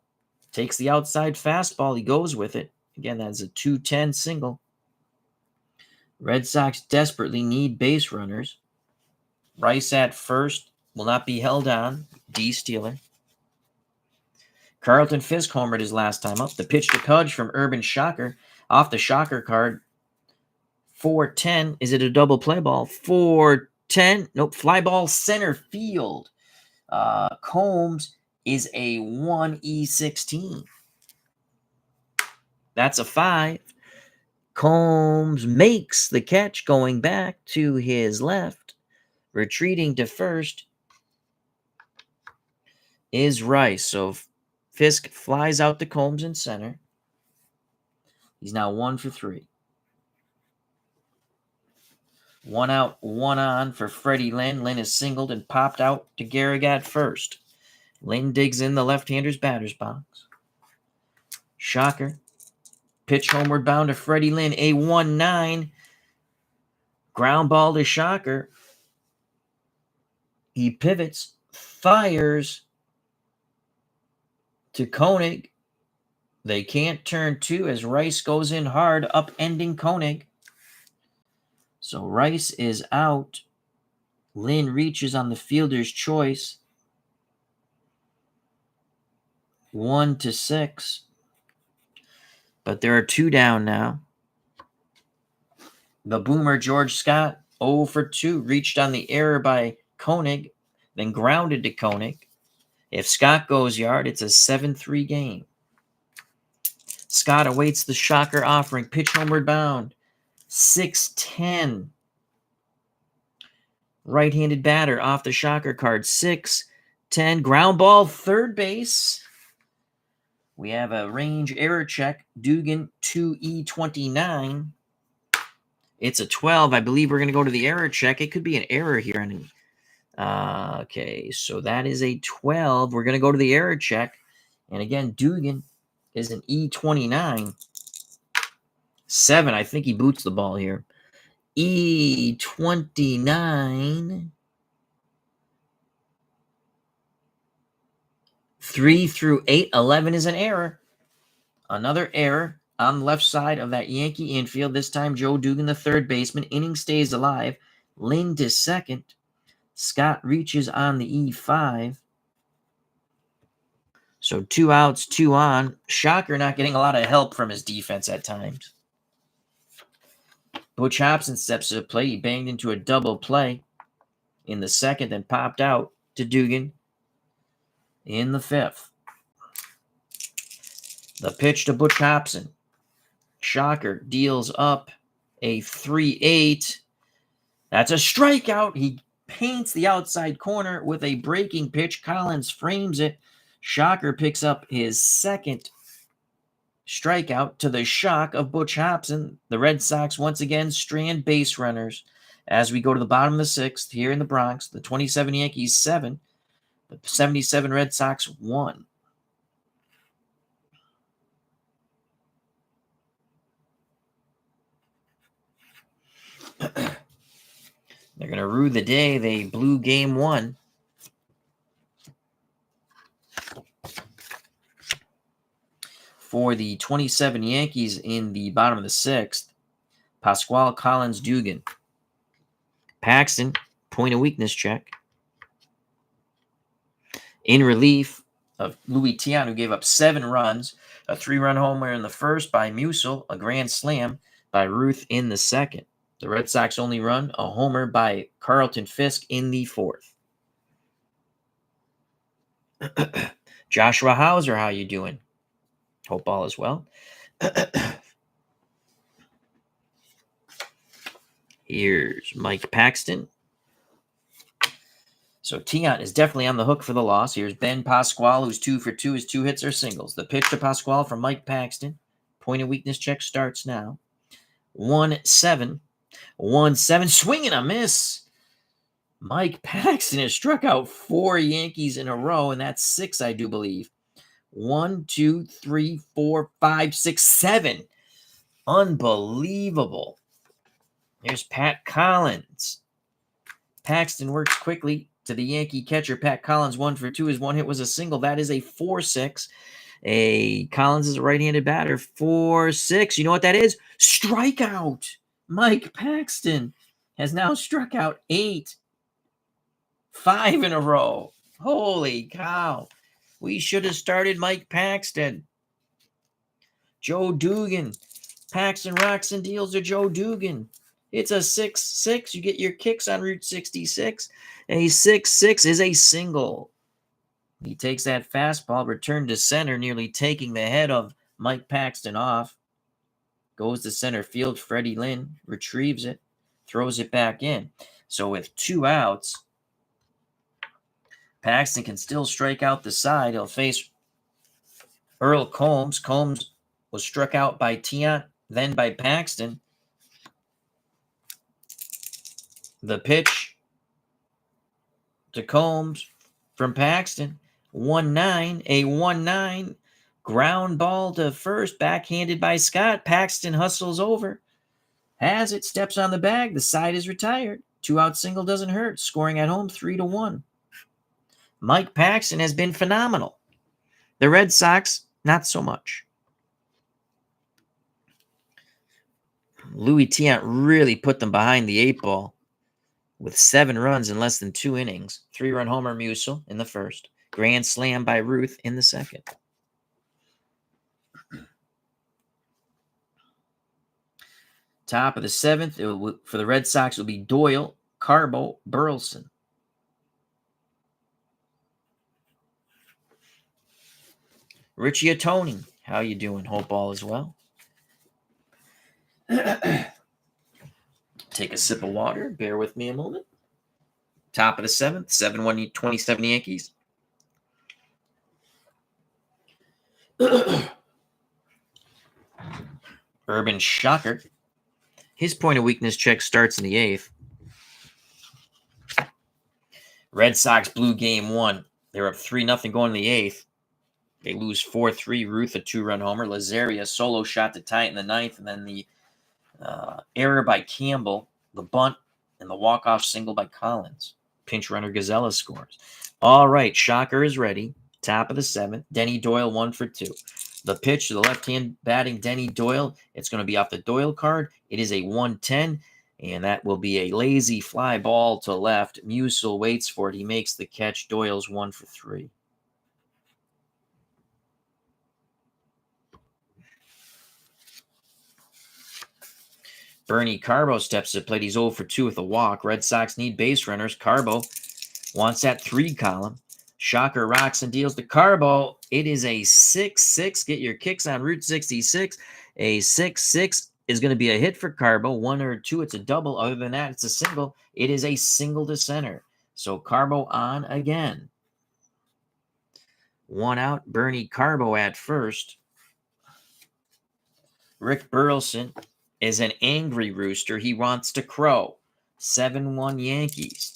Takes the outside fastball. He goes with it. Again, that's a 2-10 single. Red Sox desperately need base runners. Rice at first will not be held on. D. Steeler. Carlton Fisk homered his last time up. The pitch to Pudge from Urban Shocker. Off the Shocker card. 4-10. Is it a double play ball? 4-10. Nope. Fly ball center field. Combs is a 1E16. That's a 5. Combs makes the catch going back to his left. Retreating to first is Rice. So Fisk flies out to Combs in center. He's now 1 for 3. 1 out, 1 on for Freddie Lynn. Lynn is singled and popped out to Garrigat first. Lynn digs in the left-hander's batter's box. Shocker. Pitch homeward bound to Freddie Lynn. A 1-9. Ground ball to Shocker. He pivots. Fires to Koenig. They can't turn 2 as Rice goes in hard, upending Koenig. So Rice is out. Lynn reaches on the fielder's choice. 1-6. But there are 2 down now. The boomer, George Scott, 0 for 2. Reached on the error by Koenig, then grounded to Koenig. If Scott goes yard, it's a 7-3 game. Scott awaits the Shocker offering. Pitch homeward bound. 6-10. Right-handed batter off the Shocker card. 6-10. Ground ball, third base. We have a range error check. Dugan 2E29. It's a 12. I believe we're going to go to the error check. It could be an error here. Okay, so that is a 12. We're going to go to the error check. And again, Dugan is an E29. 7. I think he boots the ball here. E29. 3 through 8. 11 is an error. Another error on the left side of that Yankee infield. This time, Joe Dugan, the third baseman. Inning stays alive. Lynn to second. Scott reaches on the E5. So 2 outs, 2 on. Shocker not getting a lot of help from his defense at times. Butch Hobson steps to the plate. He banged into a double play in the second and popped out to Dugan in the 5th. The pitch to Butch Hobson. Shocker deals up a 3-8. That's a strikeout. He paints the outside corner with a breaking pitch. Collins frames it. Shocker picks up his second strikeout to the shock of Butch Hobson. The Red Sox once again strand base runners. As we go to the bottom of the 6th here in the Bronx, the 27 Yankees 7, the 77 Red Sox 1. They're going to rue the day they blew game 1. For the 27 Yankees in the bottom of the 6th, Pascual, Collins, Dugan. Paxton, point of weakness check. In relief of Louis Tiant, who gave up 7 runs, a 3-run homer in the first by Musil, a grand slam by Ruth in the second. The Red Sox only run a homer by Carlton Fisk in the 4th. Joshua Hauser, how you doing? Hope all is well. Here's Mike Paxton. So Tiant is definitely on the hook for the loss. Here's Ben Pascual, who's 2 for 2. His 2 hits are singles. The pitch to Pascual from Mike Paxton. Point of weakness check starts now. 1-7. 1-7. Swing and a miss. Mike Paxton has struck out 4 Yankees in a row, and that's 6, I do believe. 1, 2, 3, 4, 5, 6, 7. Unbelievable. Here's Pat Collins. Paxton works quickly to the Yankee catcher. Pat Collins 1 for 2. His 1 hit was a single. That is a 4-6. Collins is a right-handed batter. 4-6. You know what that is? Strikeout. Mike Paxton has now struck out 8. 5 in a row. Holy cow. We should have started Mike Paxton. Joe Dugan. Paxton rocks and deals to Joe Dugan. It's a 6-6. You get your kicks on Route 66. A 6-6 is a single. He takes that fastball, returned to center, nearly taking the head of Mike Paxton off. Goes to center field. Freddie Lynn retrieves it, throws it back in. So with 2 outs, Paxton can still strike out the side. He'll face Earl Combs. Combs was struck out by Tiant, then by Paxton. The pitch to Combs from Paxton. 1-9. A 1-9. Ground ball to first. Backhanded by Scott. Paxton hustles over. Has it. Steps on the bag. The side is retired. 2-out single doesn't hurt. Scoring at home 3-1. Mike Paxton has been phenomenal. The Red Sox, not so much. Louis Tiant really put them behind the 8 ball with 7 runs in less than 2 innings. 3-run homer Musil in the first. Grand slam by Ruth in the second. Top of the 7th, for the Red Sox, it will be Doyle, Carbo, Burleson. Richie Atoni, how you doing? Hope all is well. Take a sip of water. Bear with me a moment. Top of the 7th, 7-1 27 Yankees. Urban Shocker. His point of weakness check starts in the 8th. Red Sox blew game 1. They're up 3-0 going in the 8th. They lose 4-3. Ruth, a 2-run homer. Lazaria, solo shot to tie it in the 9th. And then the error by Campbell, the bunt, and the walk-off single by Collins. Pinch runner Gazella scores. All right, Shocker is ready. Top of the 7th. Denny Doyle 1 for 2. The pitch to the left-hand batting Denny Doyle. It's going to be off the Doyle card. It is a 1-10, and that will be a lazy fly ball to left. Musil waits for it. He makes the catch. Doyle's 1 for 3. Bernie Carbo steps to the plate. He's 0 for 2 with a walk. Red Sox need base runners. Carbo wants that 3 column. Shocker rocks and deals to Carbo. It is a 6-6. Get your kicks on Route 66. A 6-6 is going to be a hit for Carbo. 1 or 2, it's a double. Other than that, it's a single. It is a single to center. So Carbo on again. 1 out. Bernie Carbo at first. Rick Burleson is an angry rooster. He wants to crow. 7-1 Yankees.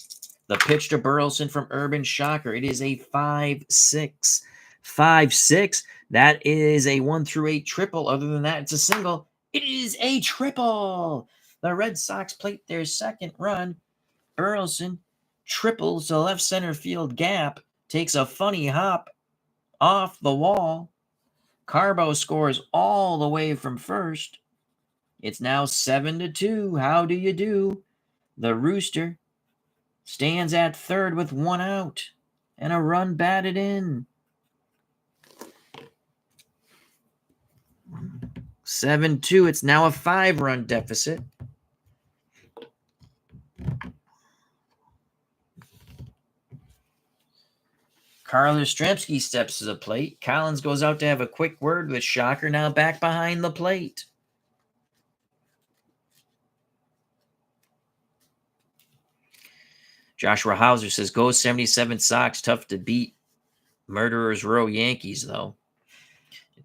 The pitch to Burleson from Urban, shocker. It is a 5-6. 5-6. That is a 1-8 triple. Other than that, it's a single. It is a triple. The Red Sox plate their second run. Burleson triples to left center field gap. Takes a funny hop off the wall. Carbo scores all the way from first. It's now 7-2. How do you do? The Rooster stands at third with 1 out and a run batted in. 7-2. It's now a 5-run deficit. Carl Yastrzemski steps to the plate. Collins goes out to have a quick word with Shocker, now back behind the plate. Joshua Hauser says, go 77 Sox, tough to beat. Murderers Row Yankees, though.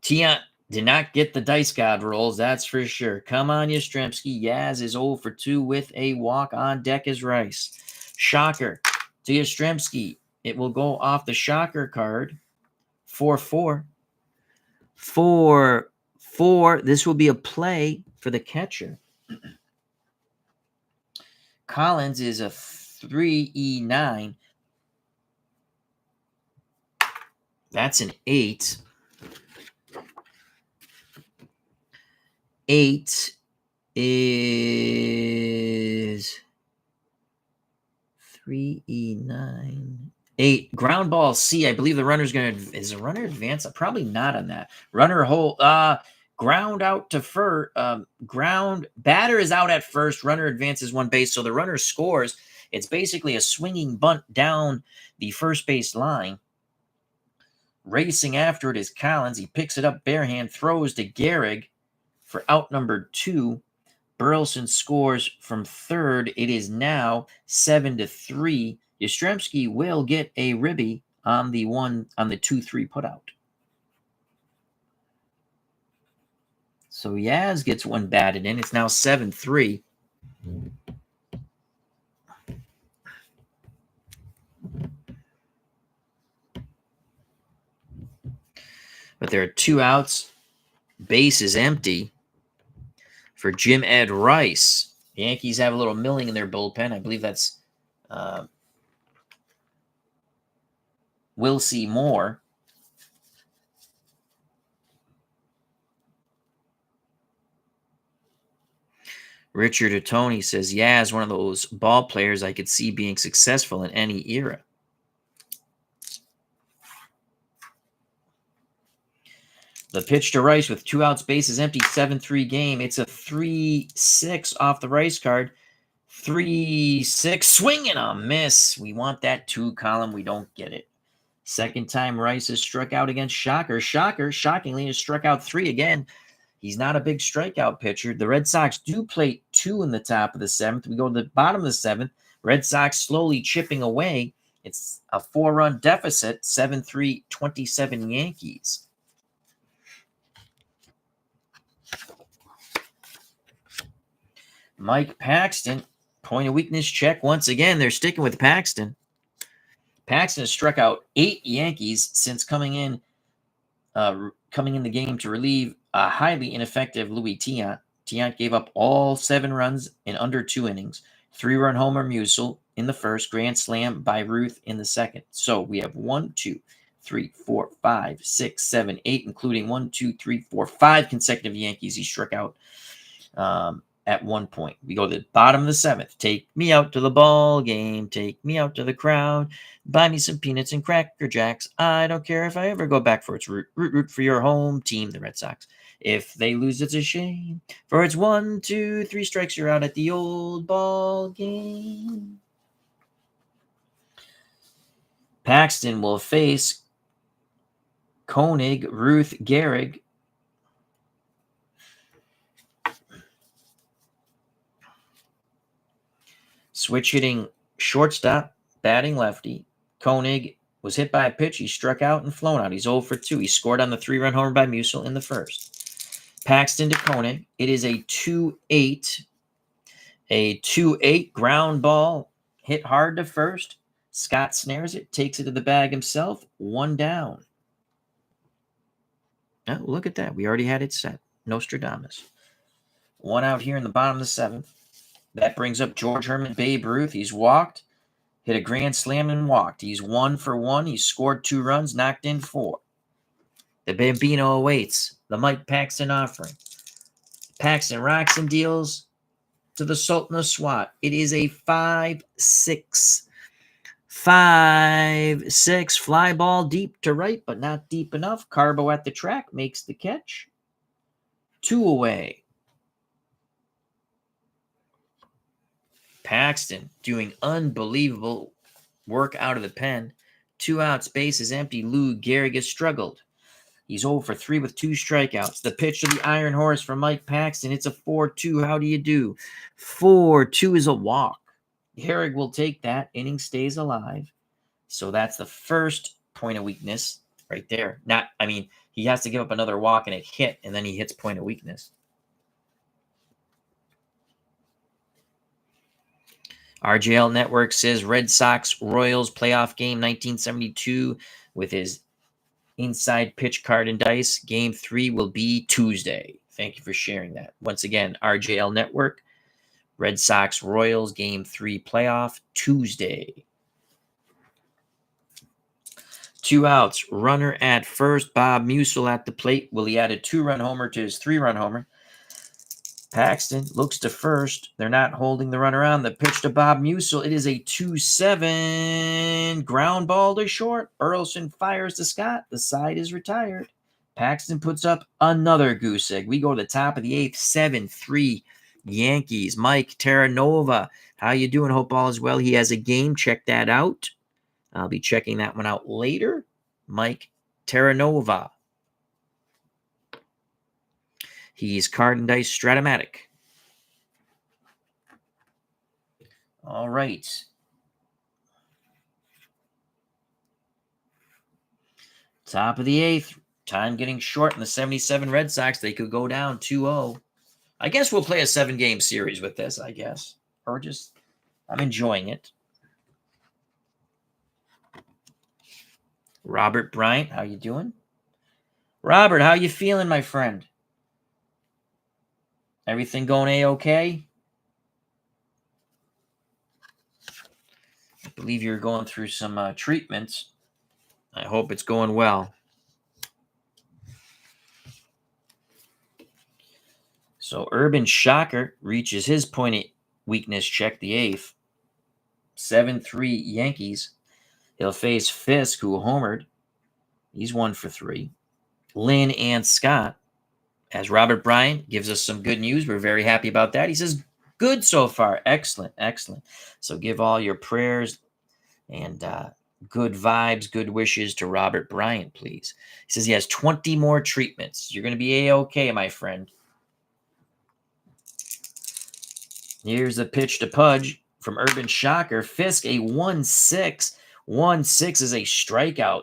Tiant did not get the dice god rolls, that's for sure. Come on, Yastrzemski. Yaz is 0 for 2 with a walk. On deck is Rice. Shocker to Yastrzemski. It will go off the Shocker card. 4-4. 4-4. This will be a play for the catcher. Collins is a 3E9. That's an 8. 8 is 3E9. 8. Ground ball C. I believe the runner's going to... Is the runner advance? Probably not on that. Runner hold... ground out to first. Batter is out at first. Runner advances 1 base. So the runner scores. It's basically a swinging bunt down the first base line. Racing after it is Collins. He picks it up barehand, throws to Gehrig for out number 2. Burleson scores from third. It is now 7-3. Yastrzemski will get a ribby on the 2-3 putout. So Yaz gets 1 batted in. It's now 7-3. But there are 2 outs. Base is empty for Jim Ed Rice. The Yankees have a little milling in their bullpen. I believe that's Will see more. Richard Ottoni says, yeah, as one of those ball players I could see being successful in any era. The pitch to Rice with 2 outs, bases empty, 7-3 game. It's a 3-6 off the Rice card. 3-6, swing and a miss. We want that 2 column. We don't get it. Second time Rice has struck out against Shocker. Shocker, shockingly, has struck out 3 again. He's not a big strikeout pitcher. The Red Sox do plate 2 in the top of the 7th. We go to the bottom of the 7th. Red Sox slowly chipping away. It's a 4-run deficit, 7-3, 27 Yankees. Mike Paxton, point of weakness check once again. They're sticking with Paxton. Paxton has struck out 8 Yankees since coming in the game to relieve a highly ineffective Louis Tiant. Tiant gave up all 7 runs in under 2 innings. 3-run homer Musial in the first, grand slam by Ruth in the second. So we have 1, 2, 3, 4, 5, 6, 7, 8, including 1, 2, 3, 4, 5 consecutive Yankees he struck out at one point. We go to the bottom of the 7th. Take me out to the ball game. Take me out to the crowd. Buy me some peanuts and Cracker Jacks. I don't care if I ever go back for its root. Root for your home team, the Red Sox. If they lose, it's a shame. For it's 1, 2, 3 strikes, you're out at the old ball game. Paxton will face Koenig, Ruth, Gehrig. Switch hitting shortstop, batting lefty. Koenig was hit by a pitch. He struck out and flown out. He's 0 for 2. He scored on the 3-run homer by Musial in the first. Paxton to Koenig. It is a 2-8. A 2-8 ground ball hit hard to first. Scott snares it, takes it to the bag himself. 1 down. Oh, look at that. We already had it set. Nostradamus. 1 out here in the bottom of the 7th. That brings up George Herman, Babe Ruth. He's walked, hit a grand slam and walked. He's 1 for 1. He's scored 2 runs, knocked in 4. The Bambino awaits. The Mike Paxton offering. Paxton rocks and deals to the Sultan of SWAT. It is a 5-6. 5-6. Fly ball deep to right, but not deep enough. Carbo at the track makes the catch. 2 away. Paxton doing unbelievable work out of the pen. 2 outs, base is empty. Lou Gehrig has struggled. He's 0 for 3 with 2 strikeouts. The pitch to the Iron Horse from Mike Paxton. It's a 4-2. How do you do? 4-2 is a walk. Gehrig will take that. Inning stays alive. So that's the first point of weakness right there. He has to give up another walk and a hit, and then he hits point of weakness. RJL Network says Red Sox Royals playoff game 1972 with his inside pitch card and dice. Game 3 will be Tuesday. Thank you for sharing that. Once again, RJL Network, Red Sox Royals Game 3 playoff Tuesday. 2 outs. Runner at first. Bob Musil at the plate. Will he add a 2-run homer to his 3-run homer? Paxton looks to first. They're not holding the runner on. The pitch to Bob Musil. It is a 2-7. Ground ball to short. Burleson fires to Scott. The side is retired. Paxton puts up another goose egg. We go to the top of the 8th. 7-3 Yankees. Mike Terranova. How you doing? Hope all is well. He has a game. Check that out. I'll be checking that one out later. Mike Terranova. He's card and dice Strat-o-matic. All right. Top of the 8th. Time getting short in the 77 Red Sox. They could go down 2-0. I guess we'll play a 7-game series with this, I guess. Or just, I'm enjoying it. Robert Bryant, how you doing? Robert, how you feeling, my friend? Everything going A-okay? I believe you're going through some treatments. I hope it's going well. So Urban Shocker reaches his point of weakness check, the 8th. 7-3 Yankees. He'll face Fisk, who homered. He's 1 for 3. Lynn and Scott. As Robert Bryant gives us some good news. We're very happy about that. He says, good so far. Excellent, excellent. So give all your prayers and good vibes, good wishes to Robert Bryant, please. He says he has 20 more treatments. You're going to be A-okay, my friend. Here's the pitch to Pudge from Urban Shocker. Fisk, a 1-6. 1-6 is a strikeout.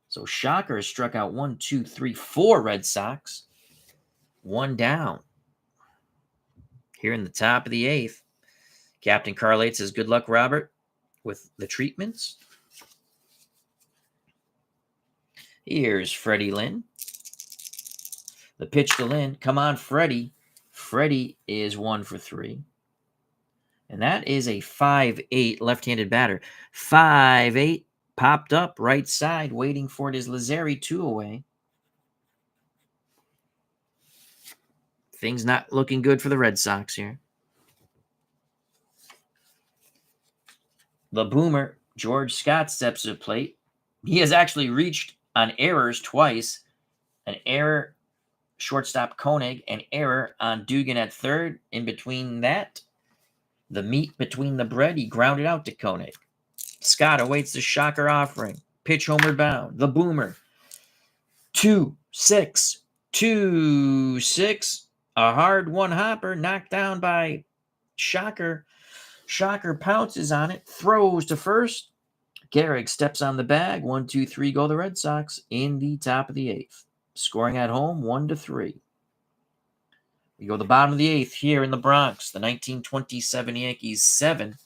So Shocker has struck out 1, 2, 3, 4 Red Sox. 1 down. Here in the top of the 8th. Captain Carlate says, good luck, Robert, with the treatments. Here's Freddie Lynn. The pitch to Lynn. Come on, Freddie. Freddie is 1 for 3. And that is a 5-8 left-handed batter. 5-8 popped up right side, waiting for it is Lazzeri, 2 away. Things not looking good for the Red Sox here. The boomer, George Scott, steps to the plate. He has actually reached on errors twice. An error, shortstop Koenig, an error on Dugan at third. In between that, the meat between the bread, he grounded out to Koenig. Scott awaits the Shocker offering. Pitch homeward bound. The boomer. 2-6. 2-6. A hard one hopper knocked down by Shocker. Shocker pounces on it. Throws to first. Gehrig steps on the bag. 1, 2, 3 go the Red Sox in the top of the 8th. Scoring at home 1-3. We go to the bottom of the 8th here in the Bronx. The 1927 Yankees 7.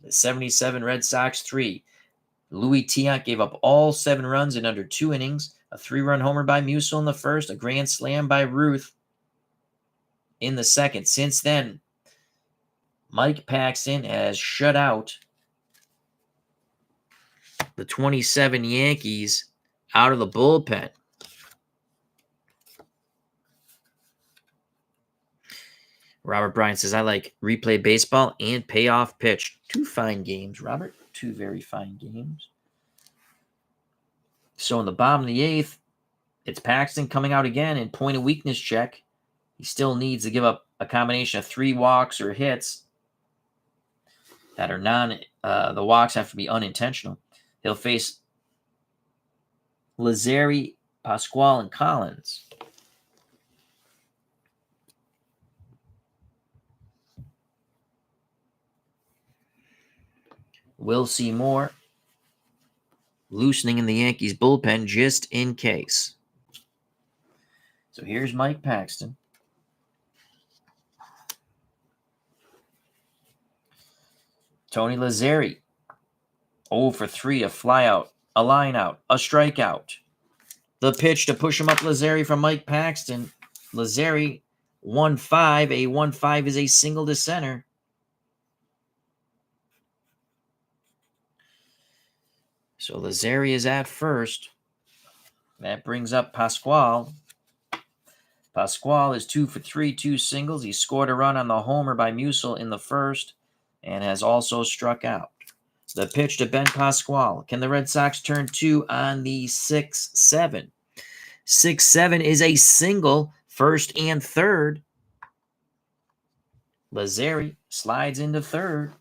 The 77 Red Sox 3. Louis Tiant gave up all 7 runs in under 2 innings. A 3-run homer by Musial in the first. A grand slam by Ruth in the second. Since then, Mike Paxton has shut out the 27 Yankees out of the bullpen. Robert Bryan says, I like replay baseball and payoff pitch. 2 fine games, Robert. 2 very fine games. So in the bottom of the 8th, it's Paxton coming out again in point of weakness check. He still needs to give up a combination of 3 walks or hits that are the walks have to be unintentional. He'll face Lazzeri, Pasquale, and Collins. We'll see more loosening in the Yankees bullpen just in case. So here's Mike Paxton. Tony Lazzeri, 0 for 3, a flyout, a line out, a strikeout. The pitch to push him up Lazzeri from Mike Paxton. Lazzeri, 1-5. A 1-5 is a single to center. So Lazzeri is at first. That brings up Pasquale. Pasquale is 2 for 3, 2 singles. He scored a run on the homer by Musial in the first and has also struck out. The pitch to Ben Pasquale. Can the Red Sox turn 2 on the 6-7? 6-7 is a single, first and third. Lazzeri slides into third.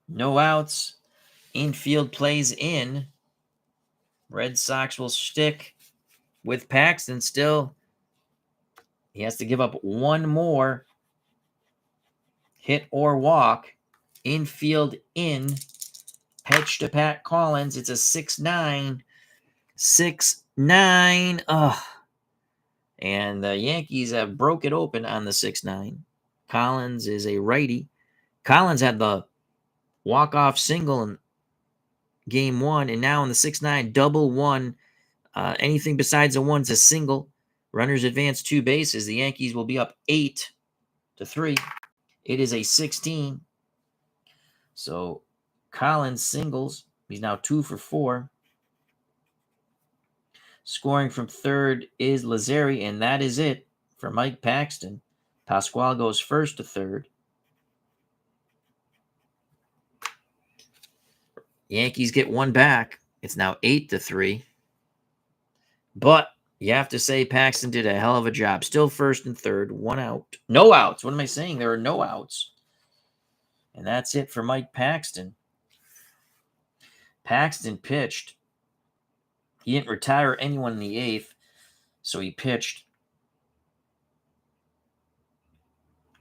No outs. Infield plays in. Red Sox will stick with Paxton still. He has to give up 1 more hit or walk. Infield in. Pitch to Pat Collins. It's a 6-9. 6-9. Ugh. And the Yankees have broke it open on the 6-9. Collins is a righty. Collins had the walk-off single in game 1, and now in the 6-9, double 1. Anything besides a 1's a single. Runners advance 2 bases. The Yankees will be up 8-3. It is a 16. So Collins singles. He's now 2 for 4. Scoring from third is Lazzeri, and that is it for Mike Paxton. Pasquale goes first to third. Yankees get 1 back. It's now 8-3. But you have to say Paxton did a hell of a job. Still first and third, 1 out. No outs. What am I saying? There are no outs. And that's it for Mike Paxton. Paxton pitched. He didn't retire anyone in the 8th, so he pitched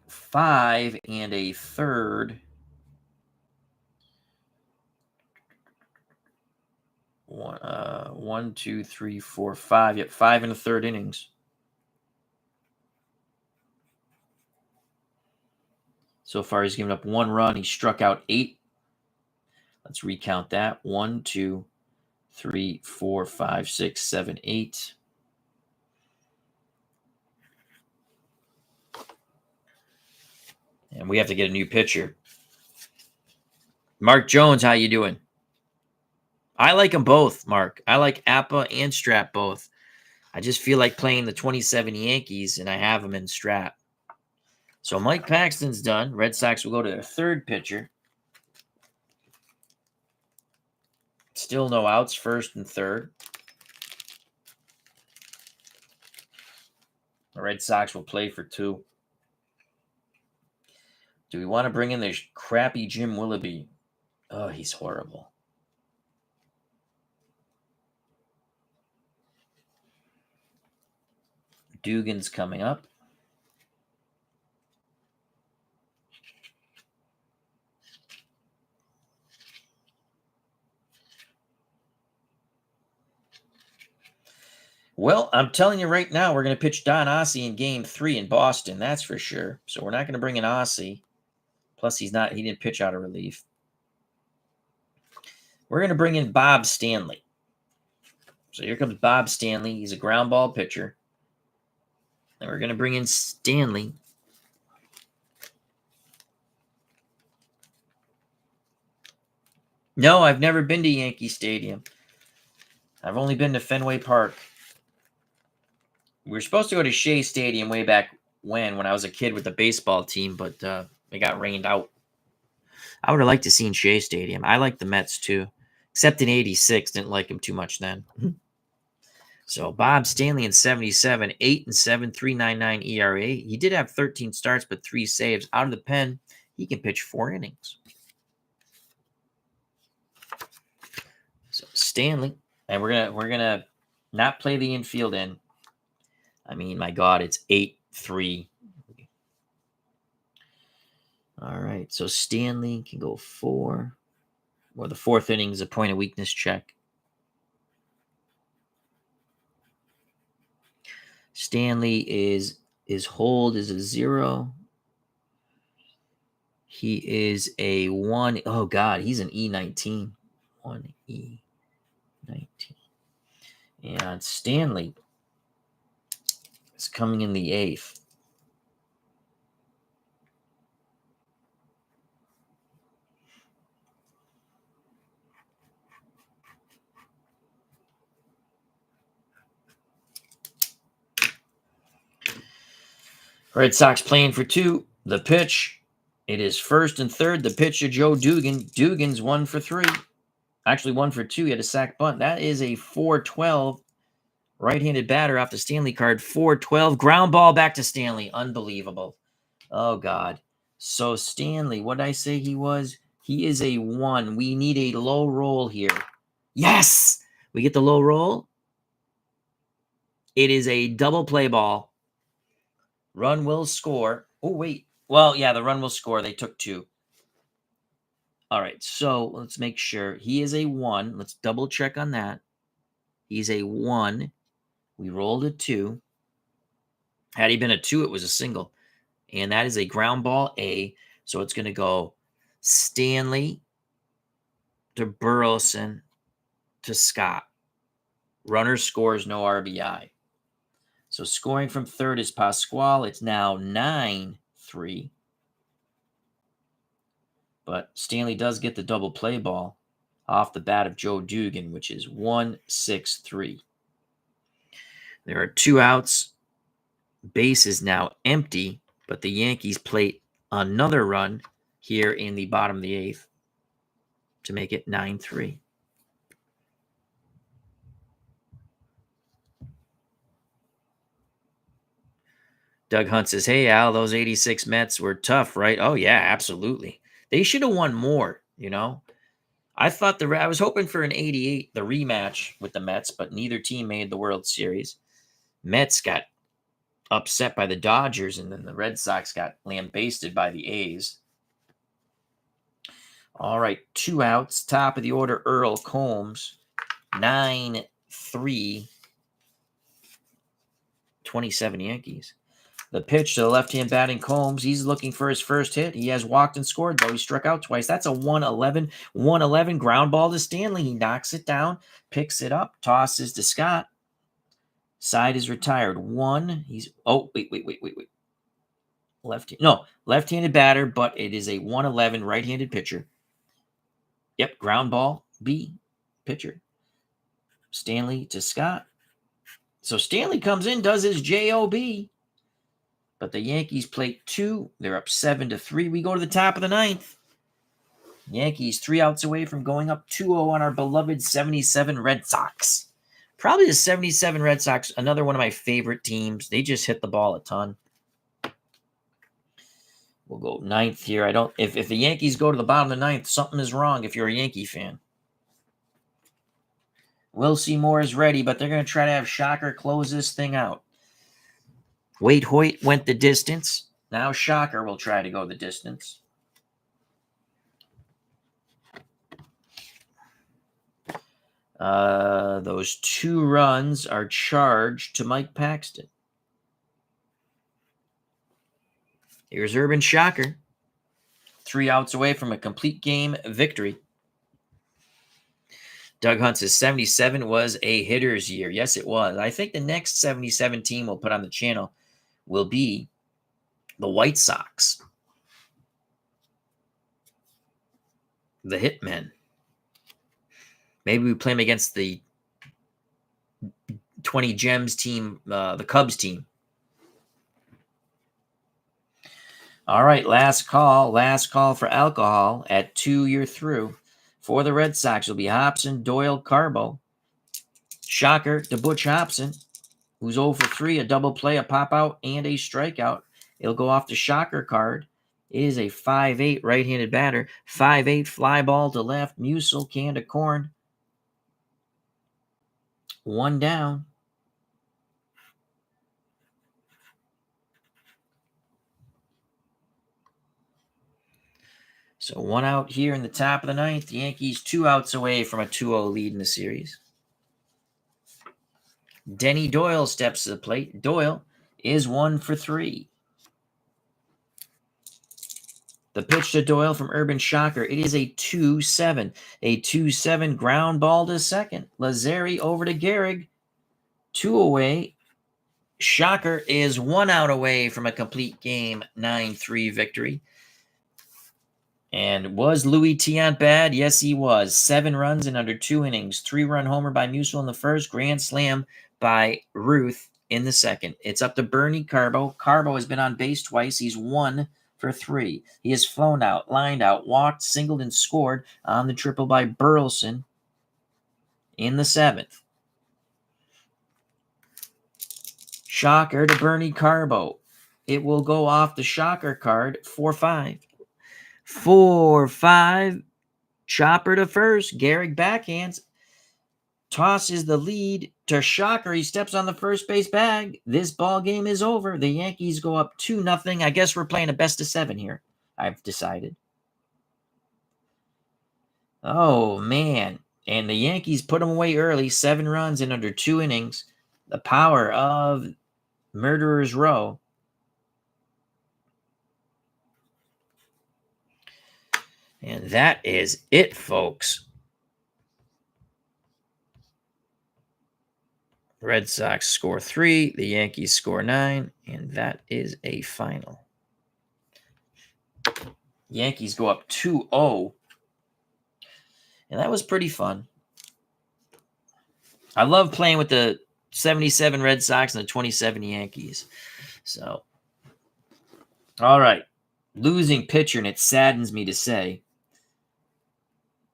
5 and a third. 1, 2, 3, 4, 5. Yep, 5 and a third innings. So far, he's given up 1 run. He struck out 8. Let's recount that. 1, 2, 3, 4, 5, 6, 7, 8. And we have to get a new pitcher. Mark Jones, how you doing? I like them both, Mark. I like Appa and Strat both. I just feel like playing the 27 Yankees, and I have them in Strat. So Mike Paxton's done. Red Sox will go to their third pitcher. Still no outs, first and third. The Red Sox will play for 2. Do we want to bring in this crappy Jim Willoughby? Oh, he's horrible. Dugan's coming up. Well, I'm telling you right now, we're going to pitch Don Ossie in Game 3 in Boston. That's for sure. So we're not going to bring in Ossie. Plus, he didn't pitch out of relief. We're going to bring in Bob Stanley. So here comes Bob Stanley. He's a ground ball pitcher. And we're going to bring in Stanley. No, I've never been to Yankee Stadium. I've only been to Fenway Park. We were supposed to go to Shea Stadium way back when I was a kid with the baseball team, but it got rained out. I would have liked to seen Shea Stadium. I like the Mets too, except in '86. Didn't like him too much then. So Bob Stanley in '77, 8-7, 3.99 ERA. He did have 13 starts, but 3 saves. Out of the pen, he can pitch 4 innings. So Stanley, and we're gonna not play the infield in. I mean, my God, it's 8-3. All right, so Stanley can go 4. Or the 4th inning is a point of weakness check. Stanley is his hold is a 0. He is a 1. Oh, God, he's an E19. 1E19. And Stanley is coming in the 8th. Red Sox playing for 2. The pitch. It is 1st and 3rd. The pitch to Joe Dugan. Dugan's 1 for 3. Actually, 1 for 2. He had a sac bunt. That is a 4-12. Right-handed batter off the Stanley card. 4-12. Ground ball back to Stanley. Unbelievable. Oh, God. So Stanley, what did I say he was? He is a 1. We need a low roll here. Yes! We get the low roll. It is a double play ball. Run will score. Oh, wait. Well, yeah, the run will score. They took 2. All right, so let's make sure. He is a 1. Let's double check on that. He's a 1. We rolled a 2. Had he been a 2, it was a single. And that is a ground ball A. So it's going to go Stanley to Burleson to Scott. Runner scores, no RBI. So scoring from 3rd is Pasquale. It's now 9-3. But Stanley does get the double play ball off the bat of Joe Dugan, which is 1-6-3. There are 2 outs. Base is now empty, but the Yankees plate another run here in the bottom of the 8th to make it 9-3. Doug Hunt says, hey, Al, those 86 Mets were tough, right? Oh, yeah, absolutely. They should have won more, you know. I was hoping for an 88, the rematch with the Mets, but neither team made the World Series. Mets got upset by the Dodgers, and then the Red Sox got lambasted by the A's. All right, 2 outs. Top of the order, Earl Combs. 9-3. 27 Yankees. The pitch to the left-hand batting Combs. He's looking for his first hit. He has walked and scored, though. He struck out twice. That's a 1-11. 1-11 ground ball to Stanley. He knocks it down, picks it up, tosses to Scott. Side is retired. 1. He's wait. Left-handed batter, but it is a 1-11 right-handed pitcher. Yep, ground ball, B, pitcher. Stanley to Scott. So Stanley comes in, does his job. But the Yankees plate 2. They're up 7-3. We go to the top of the 9th. Yankees 3 outs away from going up 2-0 on our beloved 77 Red Sox. Probably the 77 Red Sox, another one of my favorite teams. They just hit the ball a ton. We'll go 9th here. If the Yankees go to the bottom of the 9th, something is wrong if you're a Yankee fan. Will Seymour is ready, but they're going to try to have Shocker close this thing out. Wade Hoyt went the distance. Now Shocker will try to go the distance. Those 2 runs are charged to Mike Paxton. Here's Urban Shocker. 3 outs away from a complete game victory. Doug Hunts' 77 was a hitter's year. Yes, it was. I think the next 77 team we'll put on the channel will be the White Sox. The Hitmen. Maybe we play them against the 20 Gems team, the Cubs team. All right, last call for alcohol. At 2, you're through. For the Red Sox, it'll be Hobson, Doyle, Carbo. Shocker to Butch Hobson, who's 0 for 3, a double play, a pop-out, and a strikeout. It'll go off the Shocker card. It is a 5'8" right-handed batter. 5'8" fly ball to left. Musil, can to corn. 1 down. So 1 out here in the top of the 9th. The Yankees 2 outs away from a 2-0 lead in the series. Denny Doyle steps to the plate. Doyle is 1 for 3. The pitch to Doyle from Urban Shocker. It is a 2-7. A 2-7 ground ball to second. Lazzeri over to Gehrig. 2 away. Shocker is 1 out away from a complete game 9-3 victory. And was Louis Tiant bad? Yes, he was. 7 runs in under 2 innings. 3-run homer by Musil in the first. Grand slam by Ruth in the second. It's up to Bernie Carbo. Carbo has been on base twice. He's 1 for 3. He has flown out, lined out, walked, singled, and scored on the triple by Burleson in the 7th. Shocker to Bernie Carbo. It will go off the Shocker card 4-5. 4-5. Chopper to first. Gehrig backhands. Tosses the lead to Shocker. He steps on the first base bag. This ball game is over. The Yankees go up 2-0. I guess we're playing a best of 7 here, I've decided. Oh, man. And the Yankees put them away early. 7 runs in under 2 innings. The power of Murderer's Row. And that is it, folks. Red Sox score 3, the Yankees score 9, and that is a final. Yankees go up 2-0, and that was pretty fun. I love playing with the 77 Red Sox and the 27 Yankees. So, all right. Losing pitcher, and it saddens me to say,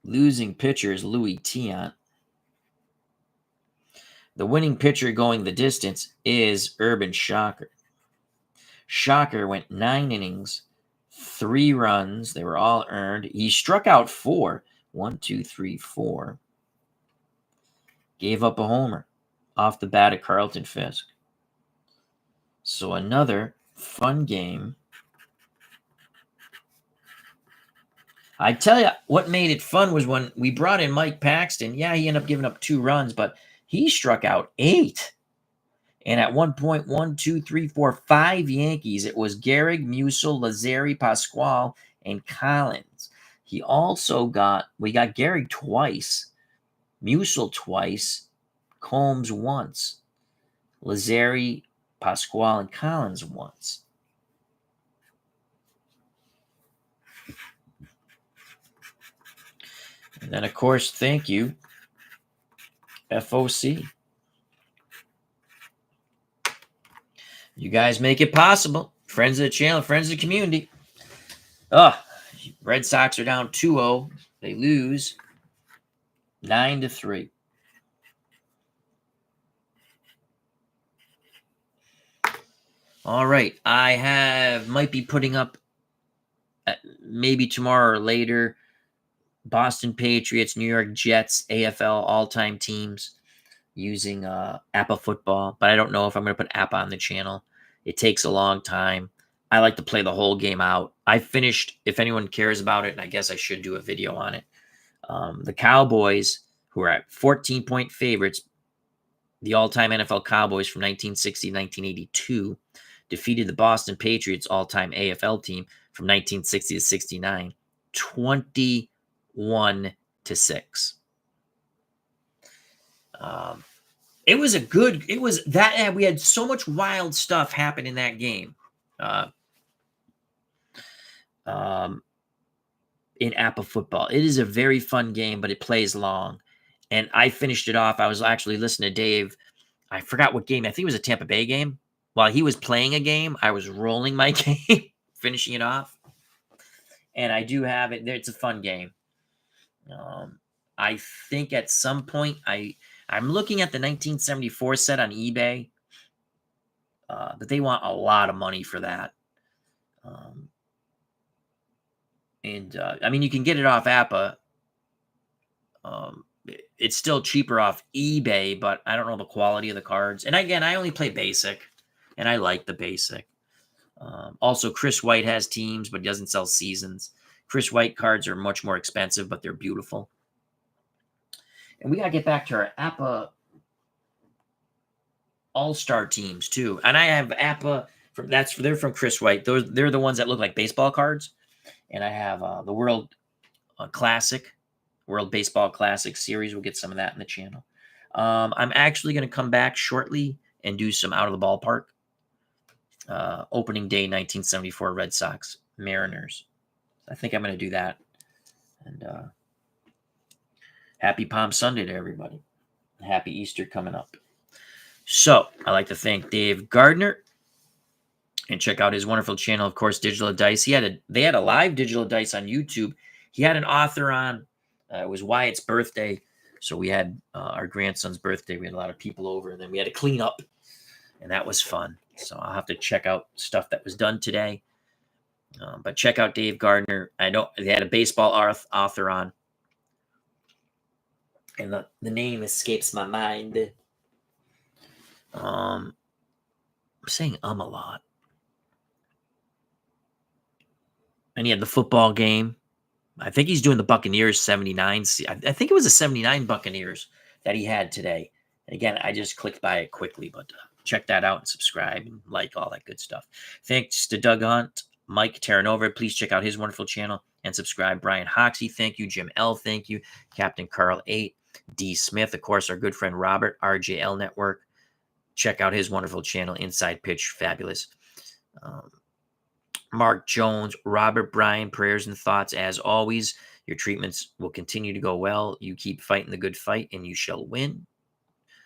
losing pitcher is Louis Tiant. The winning pitcher going the distance is Urban Shocker. Shocker went 9 innings, 3 runs. They were all earned. He struck out 4. 1, 2, 3, 4. Gave up a homer off the bat of Carlton Fisk. So another fun game. I tell you, what made it fun was when we brought in Mike Paxton. Yeah, he ended up giving up 2 runs, but he struck out 8. And at one point, 1, 2, 3, 4, 5 Yankees. It was Gehrig, Musil, Lazzeri, Pasquale, and Collins. We got Gehrig twice, Musil twice, Combs once, Lazzeri, Pasquale, and Collins once. And then, of course, thank you, FOC. You guys make it possible. Friends of the channel, friends of the community. Red Sox are down 2-0. They lose 9-3. All right. I might be putting up maybe tomorrow or later Boston Patriots, New York Jets, AFL all-time teams using APA football, but I don't know if I'm going to put APA on the channel. It takes a long time. I like to play the whole game out. I finished, if anyone cares about it, and I guess I should do a video on it. The Cowboys who are at 14-point favorites. The all-time NFL Cowboys from 1960 to 1982 defeated the Boston Patriots all-time AFL team from 1960 to 69, 21-6. It was that we had so much wild stuff happen in that game. In APA football. It is a very fun game, but it plays long. And I finished it off. I was actually listening to Dave. I forgot what game. I think it was a Tampa Bay game. While he was playing a game, I was rolling my game, finishing it off. And I do have it there. It's a fun game. I think at some point I'm looking at the 1974 set on eBay, but they want a lot of money for that. I mean, you can get it off APA. It's still cheaper off eBay, but I don't know the quality of the cards. And again, I only play basic, and I like the basic. Also, Chris White has teams, but he doesn't sell seasons. Chris White cards are much more expensive, but they're beautiful. And we got to get back to our APA All-Star teams, too. And I have APA, they're from Chris White. They're the ones that look like baseball cards. And I have the World Classic, World Baseball Classic series. We'll get some of that in the channel. I'm actually going to come back shortly and do some Out of the Ballpark. Opening day 1974 Red Sox Mariners. I think I'm going to do that. And happy Palm Sunday to everybody. Happy Easter coming up. So I'd like to thank Dave Gardner. And check out his wonderful channel, of course, Digital Dice. They had a live Digital Dice on YouTube. He had an author on. It was Wyatt's birthday. So we had our grandson's birthday. We had a lot of people over, and then we had to clean up. And that was fun. So I'll have to check out stuff that was done today. But check out Dave Gardner. They had a baseball author on. And the name escapes my mind. I'm saying a lot. And he had the football game. I think he's doing the Buccaneers 79. I think it was the 79 Buccaneers that he had today. And again, I just clicked by it quickly, but check that out and subscribe and like all that good stuff. Thanks to Doug Hunt, Mike Terranova. Please check out his wonderful channel and subscribe. Brian Hoxie, thank you. Jim L, thank you. Captain Carl 8. D Smith, of course, our good friend Robert, RJL Network. Check out his wonderful channel, Inside Pitch, fabulous. Mark Jones, Robert Bryan, prayers and thoughts. As always, your treatments will continue to go well. You keep fighting the good fight, and you shall win.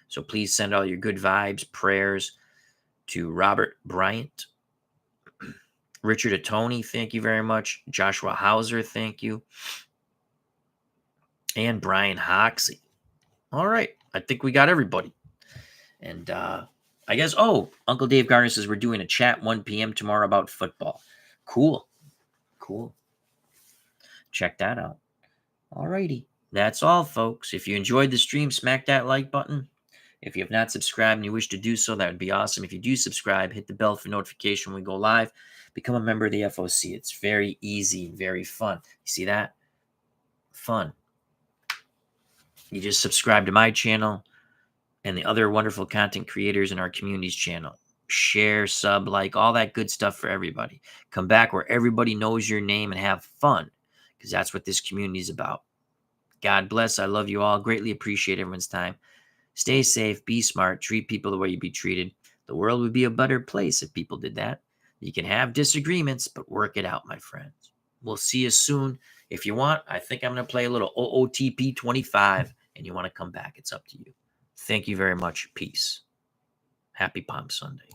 So please send all your good vibes, prayers to Robert Bryant. Richard Atoni, thank you very much. Joshua Hauser, thank you. And Brian Hoxie. All right, I think we got everybody. And I guess, Uncle Dave Gardner says we're doing a chat 1 p.m. tomorrow about football. Cool. Check that out. All righty. That's all, folks. If you enjoyed the stream, smack that like button. If you have not subscribed and you wish to do so, that would be awesome. If you do subscribe, hit the bell for notification when we go live. Become a member of the FOC. It's very easy, very fun. You see that? Fun. You just subscribe to my channel and the other wonderful content creators in our community's channel. Share, sub, like, all that good stuff for everybody. Come back where everybody knows your name and have fun, because that's what this community is about. God bless. I love you all. Greatly appreciate everyone's time. Stay safe. Be smart. Treat people the way you be treated. The world would be a better place if people did that. You can have disagreements, but work it out, my friends. We'll see you soon. If you want, I think I'm going to play a little OOTP 25, and you want to come back. It's up to you. Thank you very much. Peace. Happy Palm Sunday.